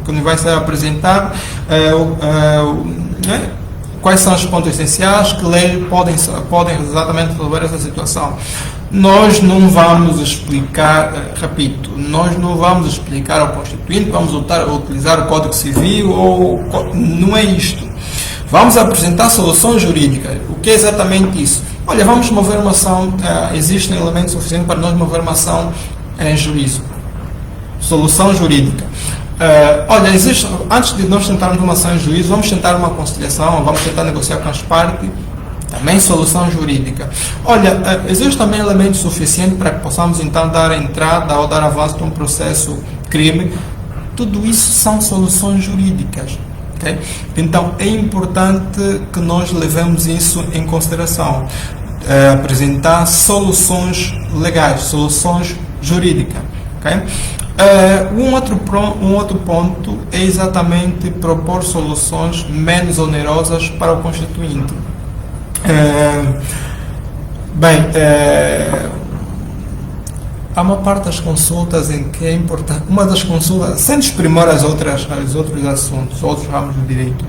[SPEAKER 1] que nos vai ser apresentado, quais são os pontos essenciais, que leis podem exatamente resolver essa situação. Nós não vamos explicar, repito, nós não vamos explicar ao Constituinte, vamos utilizar o Código Civil, não é isto. Vamos apresentar soluções jurídicas. O que é exatamente isso? Olha, vamos mover uma ação, existem elementos suficientes para nós mover uma ação em juízo. Solução jurídica. Olha, antes de nós tentarmos uma ação em juízo, vamos tentar uma conciliação, vamos tentar negociar com as partes, também solução jurídica. Olha, existe também elemento suficiente para que possamos então dar entrada ou dar avanço de um processo crime. Tudo isso são soluções jurídicas. Okay? Então é importante que nós levemos isso em consideração, apresentar soluções legais, soluções jurídicas. Okay? Um outro ponto é exatamente propor soluções menos onerosas para o Constituinte. Há uma parte das consultas em que é importante, uma das consultas, sem desprimor os outros assuntos, outros ramos do direito,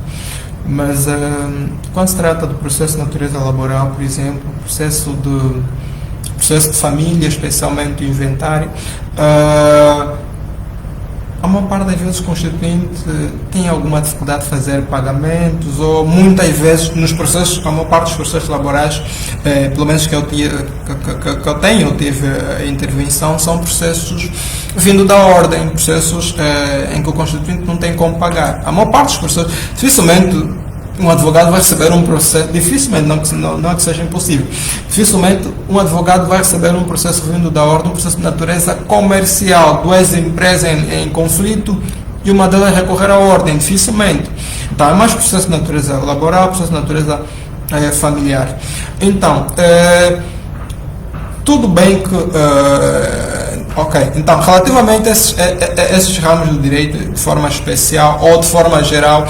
[SPEAKER 1] mas quando se trata do processo de natureza laboral, por exemplo, processo de família, especialmente o inventário, a maior parte das vezes o Constituinte tem alguma dificuldade de fazer pagamentos, ou muitas vezes nos processos, a maior parte dos processos laborais, pelo menos que eu tive a intervenção, são processos vindo da ordem, processos em que o Constituinte não tem como pagar. A maior parte dos processos, dificilmente um advogado vai receber um processo, dificilmente, não é que seja impossível, dificilmente um advogado vai receber um processo vindo da ordem, um processo de natureza comercial, duas empresas em conflito, e uma delas é recorrer à ordem, dificilmente. Então, é mais processo de natureza laboral, processo de natureza familiar. Então, tudo bem que... ok, então, relativamente a esses ramos do direito, de forma especial ou de forma geral,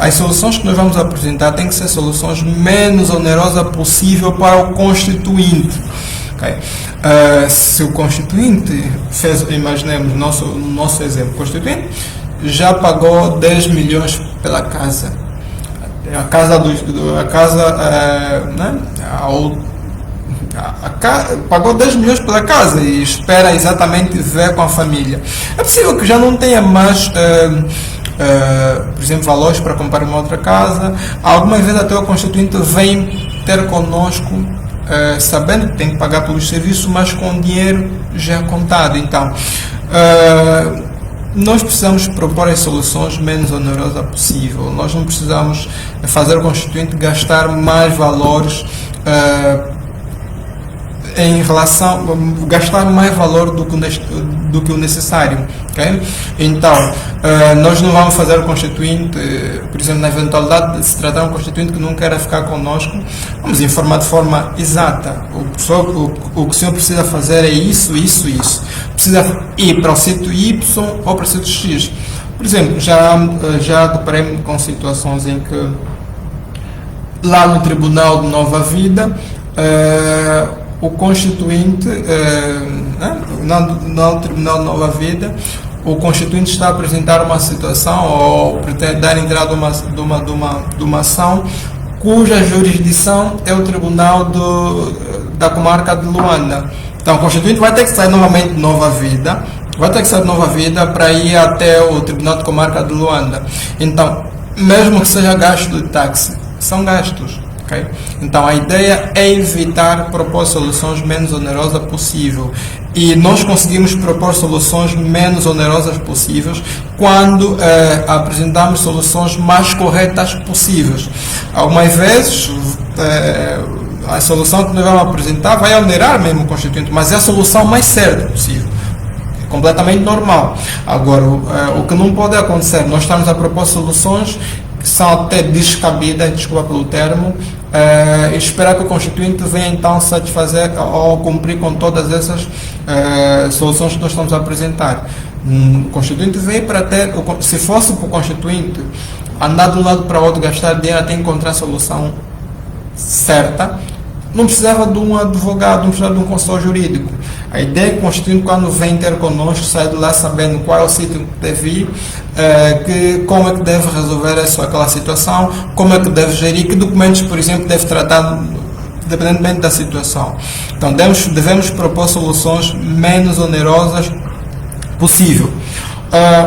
[SPEAKER 1] as soluções que nós vamos apresentar têm que ser soluções menos onerosas possível para o constituinte. Okay. Se o constituinte fez, imaginemos nosso exemplo, o constituinte já pagou 10 milhões pela casa. Pagou 10 milhões pela casa e espera exatamente ver com a família. É possível que já não tenha mais, por exemplo, valores para comprar uma outra casa. Alguma vez até o constituinte vem ter conosco, sabendo que tem que pagar pelos serviços, mas com dinheiro já contado. Então, nós precisamos propor as soluções menos onerosas possível. Nós não precisamos fazer o constituinte gastar mais valores em relação gastar mais valor do que o necessário, okay? Então, nós não vamos fazer o constituinte, por exemplo, na eventualidade de se tratar um constituinte que não queira ficar conosco, vamos informar de forma exata. O que o senhor precisa fazer é isso. Precisa ir para o sítio Y ou para o sítio X. Por exemplo, já deparei-me com situações em que lá no Tribunal de Nova Vida, o constituinte, no Tribunal de Nova Vida, o constituinte está a apresentar uma situação ou pretende dar entrada de uma ação cuja jurisdição é o Tribunal da Comarca de Luanda. Então, o constituinte vai ter que sair novamente de Nova Vida, para ir até o Tribunal de Comarca de Luanda. Então, mesmo que seja gasto de táxi, são gastos. Okay? Então, a ideia é evitar propor soluções menos onerosas possível. E nós conseguimos propor soluções menos onerosas possíveis quando apresentamos soluções mais corretas possíveis. Algumas vezes, a solução que nós vamos apresentar vai onerar mesmo o constituinte, mas é a solução mais certa possível. É completamente normal. Agora, o que não pode acontecer, nós estamos a propor soluções que são até descabidas, desculpa pelo termo, e esperar que o constituinte venha então satisfazer ou cumprir com todas essas soluções que nós estamos a apresentar. O constituinte veio para ter, se fosse para o constituinte andar de um lado para o outro, gastar dinheiro até encontrar a solução certa, não precisava de um advogado, não precisava de um consultor jurídico. A ideia é que o constituinte, quando vem ter connosco, sai de lá sabendo qual é o sítio que deve ir, como é que deve resolver aquela situação, como é que deve gerir, que documentos, por exemplo, deve tratar, independentemente da situação. Então, devemos propor soluções menos onerosas possível.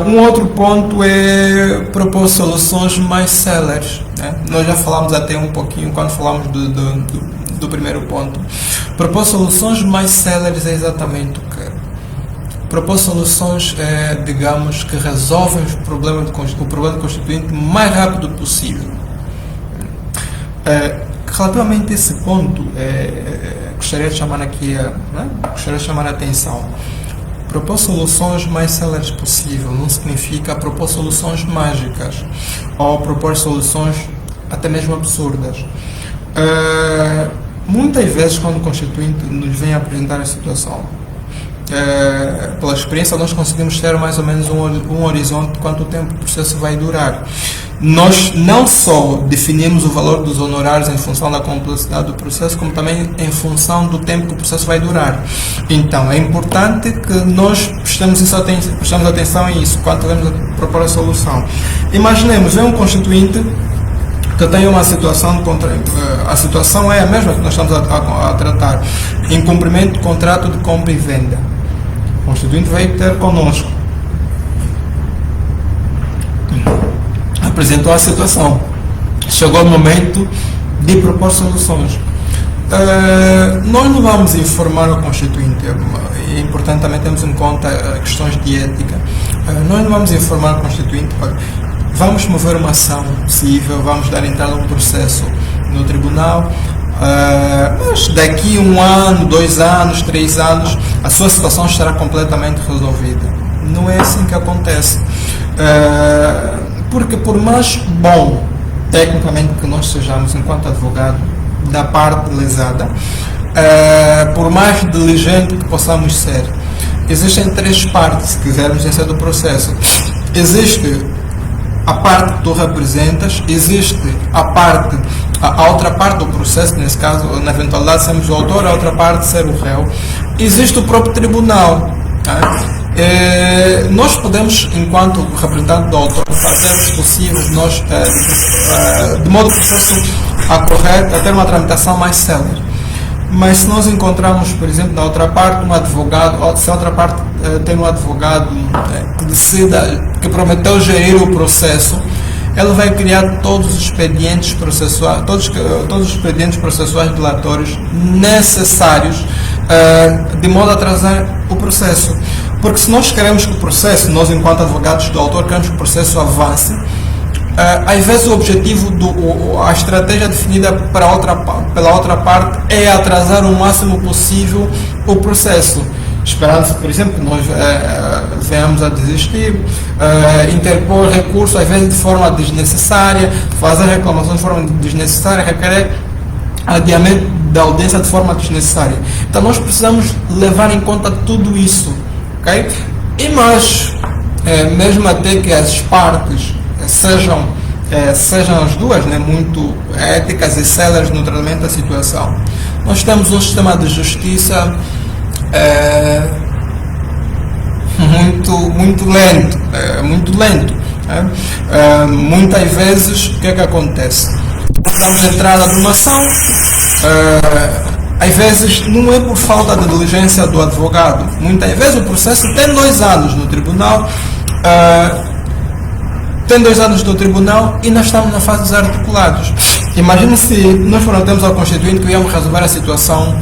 [SPEAKER 1] Um outro ponto é propor soluções mais céleres, né? Nós já falamos até um pouquinho quando falamos do primeiro ponto. Propor soluções mais céleres é exatamente o que? Propor soluções, digamos, que resolvem o problema do constituinte o mais rápido possível. Relativamente a esse ponto, gostaria de chamar a atenção. Propor soluções mais céleres possível não significa propor soluções mágicas ou propor soluções até mesmo absurdas. Muitas vezes, quando o constituinte nos vem apresentar a situação, pela experiência, nós conseguimos ter mais ou menos um horizonte de quanto tempo o processo vai durar. Nós não só definimos o valor dos honorários em função da complexidade do processo, como também em função do tempo que o processo vai durar. Então, é importante que nós prestemos atenção a isso quando vamos propor a solução. Imaginemos, vem um constituinte que tem uma situação, a situação é a mesma que nós estamos a tratar, incumprimento de contrato de compra e venda. O constituinte veio ter conosco, apresentou a situação, chegou o momento de propor soluções. Nós não vamos informar o constituinte, é importante também termos em conta questões de ética. Nós não vamos informar o constituinte, vamos mover uma ação possível, vamos dar entrada a um processo no tribunal, mas daqui 1 ano, 2 anos, 3 anos, a sua situação estará completamente resolvida. Não é assim que acontece. Porque por mais bom, tecnicamente, que nós sejamos enquanto advogado da parte lesada, por mais diligente que possamos ser, existem três partes, se quisermos, dentro do processo. Existe a parte que tu representas, existe a outra parte do processo, nesse caso, na eventualidade, sermos o autor, a outra parte ser o réu. Existe o próprio tribunal. Nós podemos, enquanto representante do autor, fazer os possíveis, de modo que o processo a correr, a ter uma tramitação mais célere. Mas se nós encontrarmos, por exemplo, na outra parte, um advogado, ou se a outra parte tem um advogado que decida, que prometeu gerir o processo, ele vai criar todos os expedientes processuais, todos os expedientes processuais dilatórios necessários, de modo a atrasar o processo. Porque se nós queremos que o processo, nós enquanto advogados do autor, queremos que o processo avance, às vezes o objetivo, a estratégia definida pela outra parte é atrasar o máximo possível o processo, esperando, por exemplo, que nós venhamos a desistir, interpor recurso, às vezes de forma desnecessária, fazer reclamação de forma desnecessária, requerer adiamento da audiência de forma desnecessária. Então nós precisamos levar em conta tudo isso, ok? E nós, mesmo até que as partes sejam as duas, né, muito éticas e céleres no tratamento da situação, nós temos um sistema de justiça muito lento. Muitas vezes, o que é que acontece? Estamos entrada de uma ação, às vezes não é por falta de diligência do advogado, muitas vezes o processo tem 2 anos no tribunal, e nós estamos na fase dos articulados. Imagine se nós prometemos ao Constituinte que íamos resolver a situação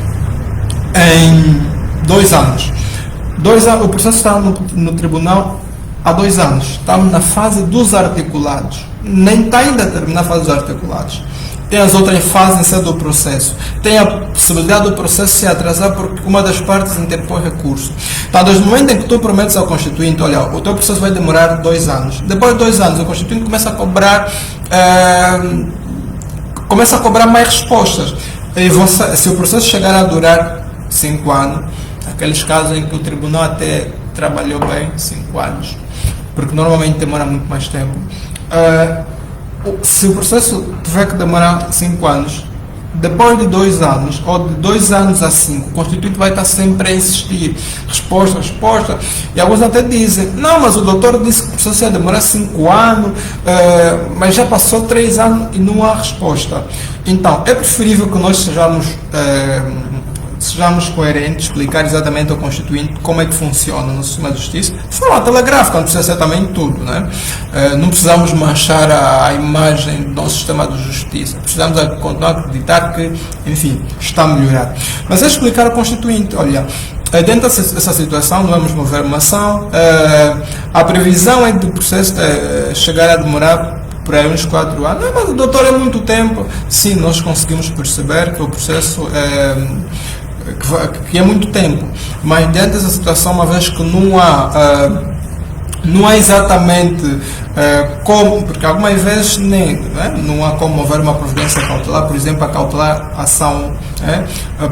[SPEAKER 1] em 2 anos. O processo está no tribunal há 2 anos. Estamos na fase dos articulados. Nem está ainda a terminar a fase dos articulados. Tem as outras fases em ser do processo. Tem a possibilidade do processo se atrasar porque uma das partes interpõe recurso. Então, desde o momento em que tu prometes ao Constituinte, olha, o teu processo vai demorar 2 anos. Depois de 2 anos, o Constituinte começa a cobrar mais respostas. E se o processo chegar a durar 5 anos, aqueles casos em que o tribunal até trabalhou bem 5 anos, porque normalmente demora muito mais tempo. Se o processo tiver que demorar 5 anos, depois de 2 anos, ou de 2 anos a 5, o Constituinte vai estar sempre a insistir, resposta, e alguns até dizem, não, mas o doutor disse que o processo ia demorar 5 anos, mas já passou 3 anos e não há resposta. Então, é preferível que nós sejamos coerentes, explicar exatamente ao Constituinte como é que funciona no sistema de justiça, de forma telegráfica, não precisa ser também tudo, né? Não precisamos manchar a imagem do nosso sistema de justiça, precisamos continuar a acreditar que, enfim, está a melhorar. Mas é explicar ao Constituinte, olha, dentro dessa situação, não vamos mover uma ação, a previsão é de o processo chegar a demorar por aí uns 4 anos. Não, mas doutor, é muito tempo. Sim, nós conseguimos perceber que o processo que é muito tempo, mas dentro dessa situação, uma vez que não há exatamente como, porque algumas vezes não há como mover uma providência cautelar, por exemplo, a cautelar a ação,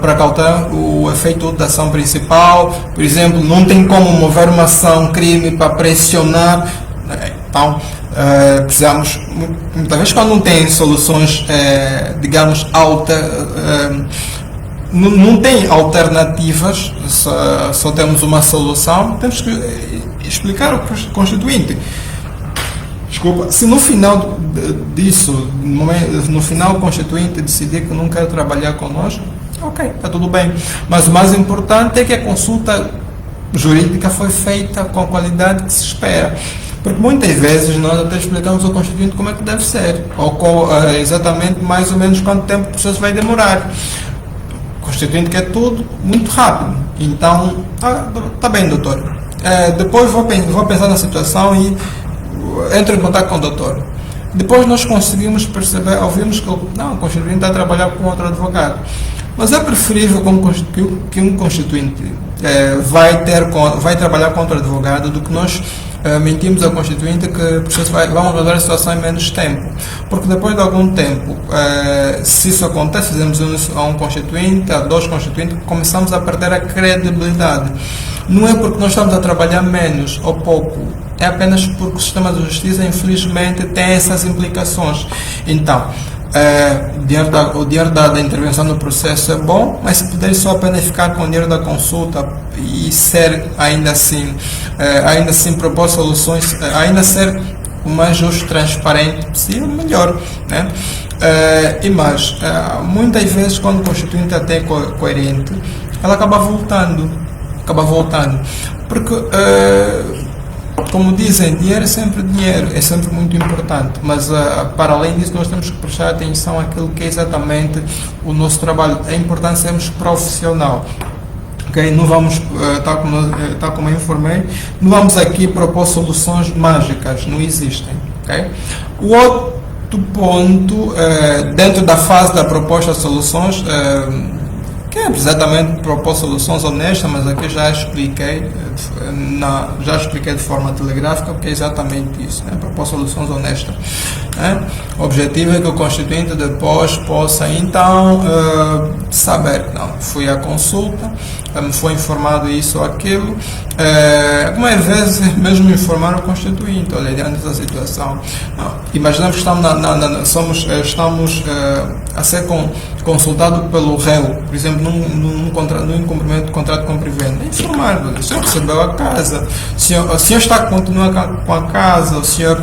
[SPEAKER 1] para cautelar o efeito da ação principal, por exemplo, não tem como mover uma ação crime para pressionar, então precisamos, muitas vezes quando não tem soluções, digamos, não tem alternativas, só temos uma solução, temos que explicar ao Constituinte. Desculpa, se no final disso, no final o Constituinte decidir que não quer trabalhar conosco, ok, está tudo bem. Mas o mais importante é que a consulta jurídica foi feita com a qualidade que se espera. Porque muitas vezes nós até explicamos ao Constituinte como é que deve ser, ou exatamente mais ou menos quanto tempo o processo vai demorar. Constituinte quer tudo muito rápido. Então, tá bem, doutor. Depois vou pensar na situação e entro em contato com o doutor. Depois nós conseguimos perceber, ouvimos que o Constituinte está a trabalhar com outro advogado. Mas é preferível que um Constituinte vai trabalhar com outro advogado do que nós
[SPEAKER 2] mentimos ao constituinte que o processo vamos resolver a situação em menos tempo. Porque depois de algum tempo, se isso acontece, fizemos isso a um constituinte, a 2 constituintes, começamos a perder a credibilidade. Não é porque nós estamos a trabalhar menos ou pouco, é apenas porque o sistema de justiça, infelizmente, tem essas implicações. Então, o dinheiro da intervenção no processo é bom, mas se puder só apenas ficar com o dinheiro da consulta e ser ainda assim propor soluções, ainda ser o mais justo e transparente possível, melhor, né? E mais, muitas vezes quando o constituinte é até coerente, ela acaba voltando, porque como dizem, dinheiro é sempre dinheiro, é sempre muito importante, mas para além disso nós temos que prestar atenção àquilo que é exatamente o nosso trabalho. É importante sermos profissional. Okay? Não vamos, tal como eu informei, não vamos aqui propor soluções mágicas, não existem. Okay? O outro ponto, dentro da fase da proposta de soluções, que é exatamente propor soluções honestas, mas aqui já expliquei de forma telegráfica, porque é exatamente isso, né? Propor soluções honestas. Né? O objetivo é que o constituinte depois possa então saber que não, fui à consulta, me foi informado isso ou aquilo, algumas vezes mesmo informar o constituinte, olha, diante dessa situação, não, imaginamos que estamos a ser consultado pelo réu, por exemplo, num incumprimento de contrato de compra e venda, informar, o senhor recebeu a casa, o senhor está a continuar com a casa, o senhor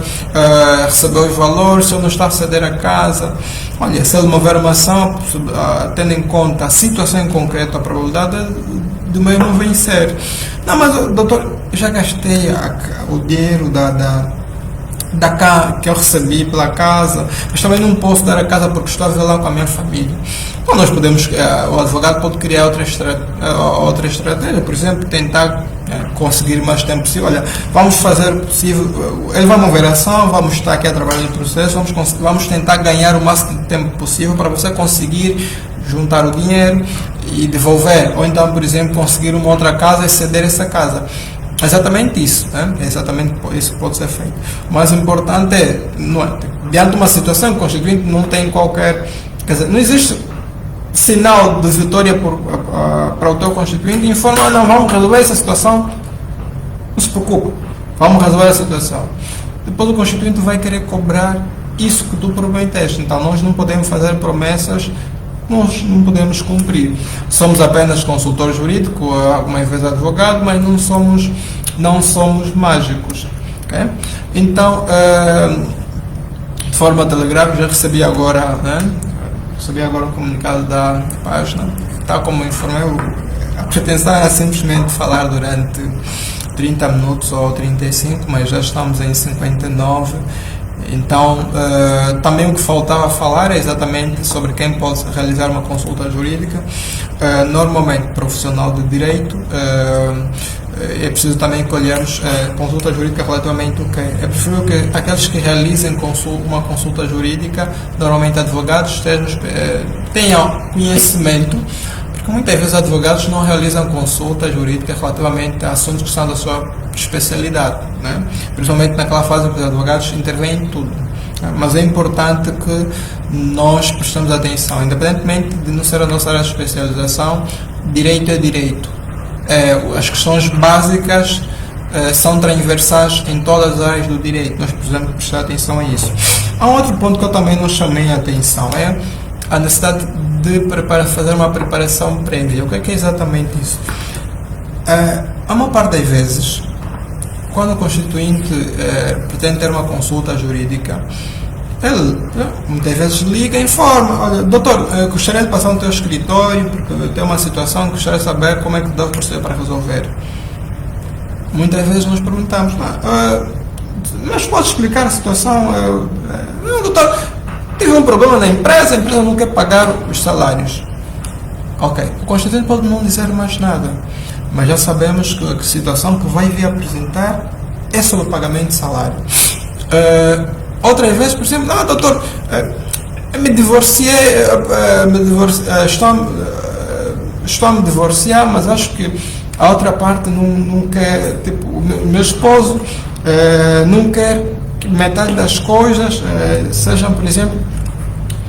[SPEAKER 2] recebeu os valores, o senhor não está a ceder a casa, olha, se ele mover uma ação, tendo em conta a situação em concreto, a probabilidade do meu não vencer. Não, mas doutor, eu já gastei o dinheiro que eu recebi pela casa, mas também não posso dar a casa porque estou a viver lá com a minha família. Então nós podemos, o advogado pode criar outra estratégia, por exemplo, tentar conseguir mais tempo possível. Olha, vamos fazer o possível, ele vai mover a ação, vamos estar aqui a trabalhar no processo, vamos tentar ganhar o máximo de tempo possível para você conseguir juntar o dinheiro e devolver, ou então, por exemplo, conseguir uma outra casa e ceder essa casa. Exatamente isso, né? Exatamente isso que pode ser feito. O mais importante é, diante de uma situação que o constituinte não tem qualquer, quer dizer, não existe sinal de vitória para o teu constituinte, informa, não, vamos resolver essa situação, não se preocupe, vamos resolver a situação. Depois o constituinte vai querer cobrar isso que tu prometeste, então nós não podemos fazer promessas, nós não podemos cumprir. Somos apenas consultor jurídico, algumas vezes advogado, mas não somos mágicos. Okay? Então, de forma telegráfica, já recebi agora um comunicado da página, tal como informei, a pretensão era simplesmente falar durante 30 minutos ou 35, mas já estamos em 59. Então, também o que faltava falar é exatamente sobre quem pode realizar uma consulta jurídica. Normalmente, profissional de direito, é preciso também colhermos consulta jurídica relativamente o que é preferível que aqueles que realizem uma consulta jurídica, normalmente advogados, tenham conhecimento, porque muitas vezes advogados não realizam consulta jurídica relativamente a assuntos que são da sua especialidade, né? Principalmente naquela fase em que os advogados intervêm em tudo, né? Mas é importante que nós prestemos atenção, independentemente de não ser a nossa área de especialização, direito é direito. As questões básicas são transversais em todas as áreas do direito, nós precisamos prestar atenção a isso. Há um outro ponto que eu também não chamei a atenção, é a necessidade de fazer uma preparação prévia. O que é exatamente isso? A maior parte das vezes, quando o constituinte pretende ter uma consulta jurídica, ele muitas vezes liga e informa, olha, doutor, gostaria de passar no teu escritório porque eu tenho uma situação, gostaria de saber como é que devo proceder para resolver. Muitas vezes nós perguntamos, mas pode explicar a situação? Não, doutor, tive um problema na empresa, a empresa não quer pagar os salários. Ok, o constituinte pode não dizer mais nada, mas já sabemos que a situação que vai vir apresentar é sobre o pagamento de salário. Outras vezes, por exemplo, não, doutor, me divorciei, estou a me divorciar, mas acho que a outra parte não quer, tipo, o meu esposo não quer que metade das coisas sejam, por exemplo,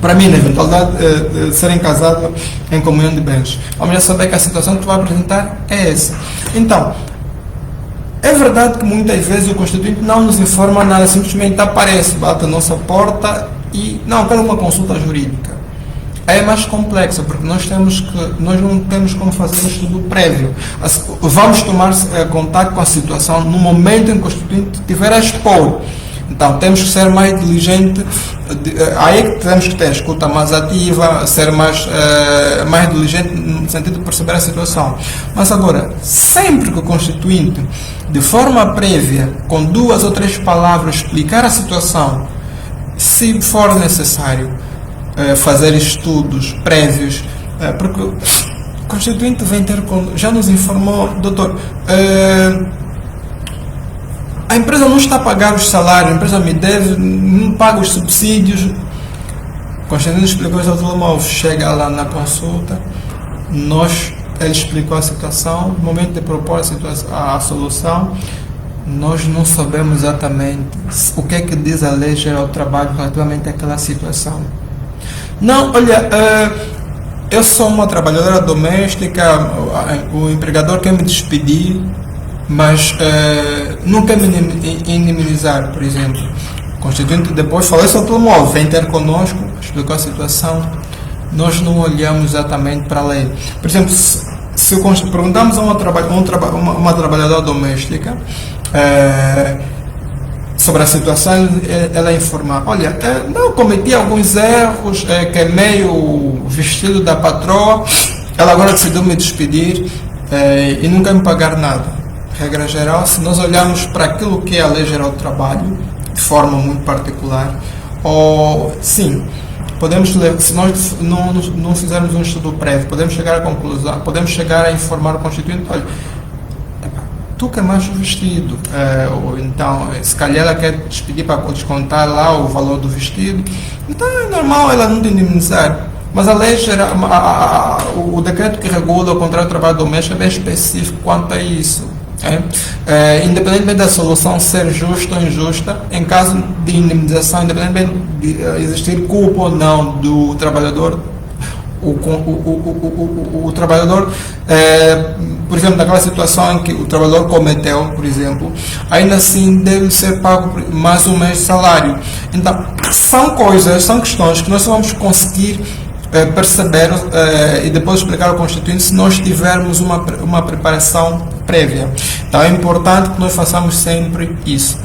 [SPEAKER 2] para mim, na eventualidade de serem casados em comunhão de bens. Vamos já saber que a situação que tu vai apresentar é essa. Então, é verdade que muitas vezes o constituinte não nos informa nada, simplesmente aparece, bate a nossa porta e não, quero uma consulta jurídica. É mais complexo, porque nós não temos como fazer um estudo prévio. Vamos tomar contato com a situação no momento em que o constituinte estiver a expor. Então, temos que ser mais diligente, aí que temos que ter escuta mais ativa, ser mais diligente no sentido de perceber a situação. Mas agora, sempre que o constituinte, de forma prévia, com 2 ou 3 palavras, explicar a situação, se for necessário fazer estudos prévios, porque o constituinte vem ter, já nos informou, doutor, a empresa não está a pagar os salários, a empresa me deve, não paga os subsídios. O constituinte explicou isso ao telemóvel, chega lá na consulta, ele explicou a situação, no momento de propor a solução, nós não sabemos exatamente o que é que diz a lei geral do trabalho relativamente àquela situação. Não, olha, eu sou uma trabalhadora doméstica, o empregador quer me despedir, mas não quer me indemnizar, por exemplo. O constituinte depois falou isso ao telemóvel, vem ter conosco, explicou a situação, nós não olhamos exatamente para a lei. Por exemplo, se perguntamos a uma trabalhadora doméstica sobre a situação, ela informa, olha, não, cometi alguns erros, queimei o vestido da patroa, ela agora decidiu me despedir e não quer me pagar nada. Regra geral, se nós olharmos para aquilo que é a Lei Geral do Trabalho, de forma muito particular, sim, podemos, se nós não fizermos um estudo prévio, podemos chegar à conclusão, podemos chegar a informar o constituinte, olha, tu queimaste o vestido, ou então, se calhar ela quer despedir para descontar lá o valor do vestido, então é normal ela não te indemnizar. Mas a lei geral, o decreto que regula o contrato de trabalho doméstico é bem específico quanto a isso. Independentemente da solução ser justa ou injusta, em caso de indemnização, independentemente de existir culpa ou não do trabalhador, o trabalhador, por exemplo, naquela situação em que o trabalhador cometeu, por exemplo, ainda assim deve ser pago mais um mês de salário. Então, são questões que nós só vamos conseguir perceber e depois explicar ao constituinte se nós tivermos uma preparação prévia. Então é importante que nós façamos sempre isso.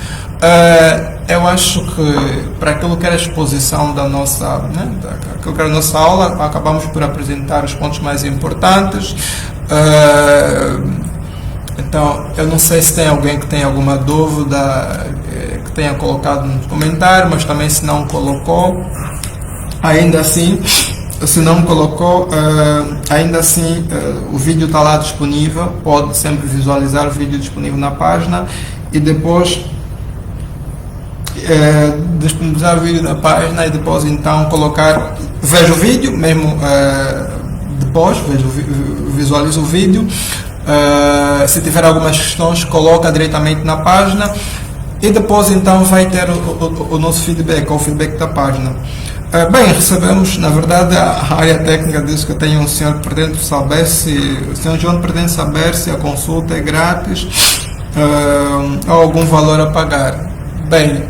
[SPEAKER 2] Eu acho que para aquilo que era a exposição da nossa, aquilo que era a nossa aula, acabamos por apresentar os pontos mais importantes. Então, eu não sei se tem alguém que tem alguma dúvida que tenha colocado no comentário, mas também se não colocou, ainda assim, se não colocou, ainda assim o vídeo está lá disponível, pode sempre visualizar o vídeo disponível na página e depois disponibilizar o vídeo na página e depois então colocar, veja o vídeo mesmo, depois visualiza o vídeo, se tiver algumas questões coloca diretamente na página e depois então vai ter o nosso feedback, ou o feedback da página. Bem, recebemos, na verdade, a área técnica diz que tem um senhor que pretende saber o senhor João pretende saber se a consulta é grátis ou algum valor a pagar. Bem,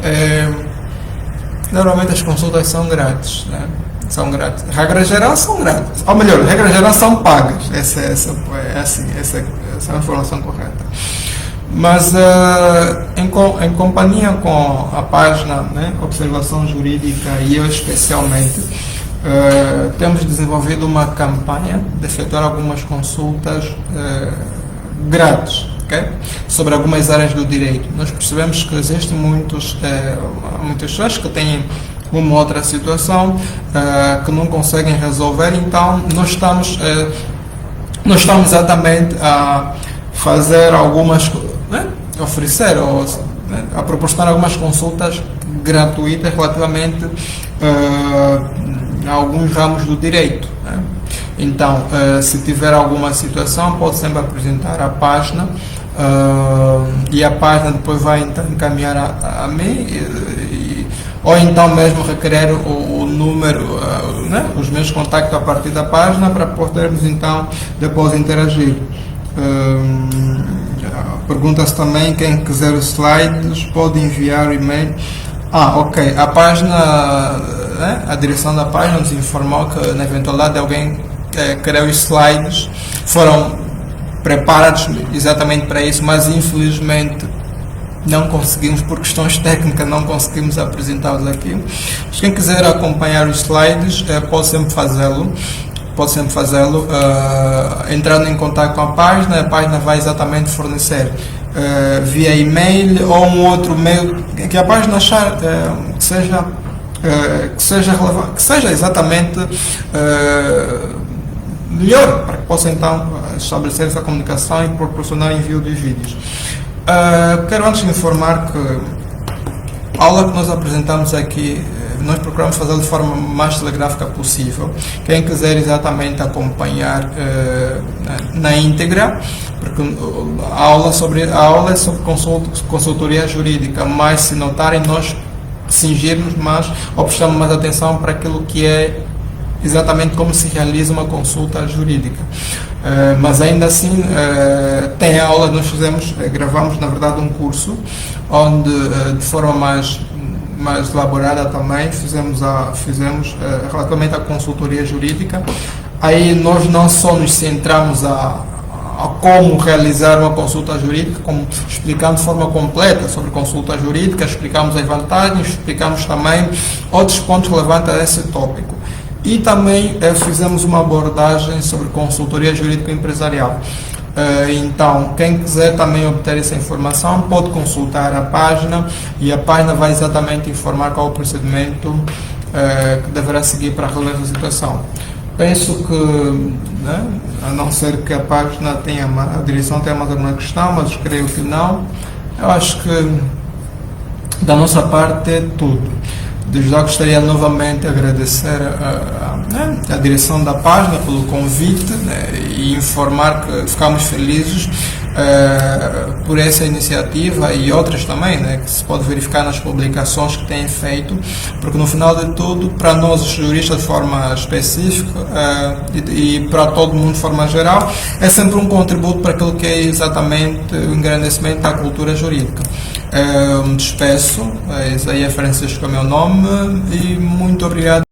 [SPEAKER 2] normalmente as consultas são grátis, né? São grátis. Regra geral são grátis. Ou melhor, regra geral são pagas. Essa é a informação correta. Mas em companhia com a página, né, Observação Jurídica e eu especialmente, temos desenvolvido uma campanha de efetuar algumas consultas grátis, okay? Sobre algumas áreas do direito. Nós percebemos que existem muitas pessoas que têm uma outra situação que não conseguem resolver, então nós estamos exatamente a fazer algumas, né, oferecer ou a proporcionar algumas consultas gratuitas relativamente a alguns ramos do direito, né? Então, se tiver alguma situação, pode sempre apresentar à página e a página depois vai então encaminhar a mim, ou então mesmo requerer o número, né, os meus contactos a partir da página para podermos então depois interagir. Pergunta-se também, quem quiser os slides pode enviar o e-mail. Ok, a página, né, a direção da página nos informou que na eventualidade de alguém querer os slides, foram preparados exatamente para isso, mas infelizmente não conseguimos, por questões técnicas, não conseguimos apresentá-los aqui. Mas quem quiser acompanhar os slides pode sempre fazê-lo. Entrando em contato com a página vai exatamente fornecer via e-mail ou um outro meio que a página achar que seja relevante, que seja exatamente melhor, para que possa então estabelecer essa comunicação e proporcionar envio dos vídeos. Quero antes informar que a aula que nós apresentamos aqui, nós procuramos fazê-la de forma mais telegráfica possível. Quem quiser exatamente acompanhar na íntegra, porque a aula é sobre consultoria jurídica, mas se notarem, nós cingirmos mais ou prestamos mais atenção para aquilo que é exatamente como se realiza uma consulta jurídica. Mas ainda assim tem a aula, nós gravamos na verdade um curso onde de forma mais elaborada também fizemos relativamente à consultoria jurídica. Aí nós não só nos centramos a como realizar uma consulta jurídica, como explicamos de forma completa sobre consulta jurídica, explicamos as vantagens, explicamos também outros pontos relevantes a esse tópico. E também fizemos uma abordagem sobre consultoria jurídica empresarial. Então, quem quiser também obter essa informação pode consultar a página e a página vai exatamente informar qual o procedimento que deverá seguir para resolver essa situação. Penso que, né, a não ser que a página a direção tenha mais alguma questão, mas creio que não. Eu acho que da nossa parte é tudo. Desde já gostaria novamente de agradecer a direção da página pelo convite, né, e informar que ficamos felizes por essa iniciativa e outras também, né, que se pode verificar nas publicações que têm feito, porque no final de tudo, para nós os juristas de forma específica e para todo mundo de forma geral, é sempre um contributo para aquilo que é exatamente o engrandecimento da cultura jurídica. Me despeço, Isaías Francisco é meu nome e muito obrigado.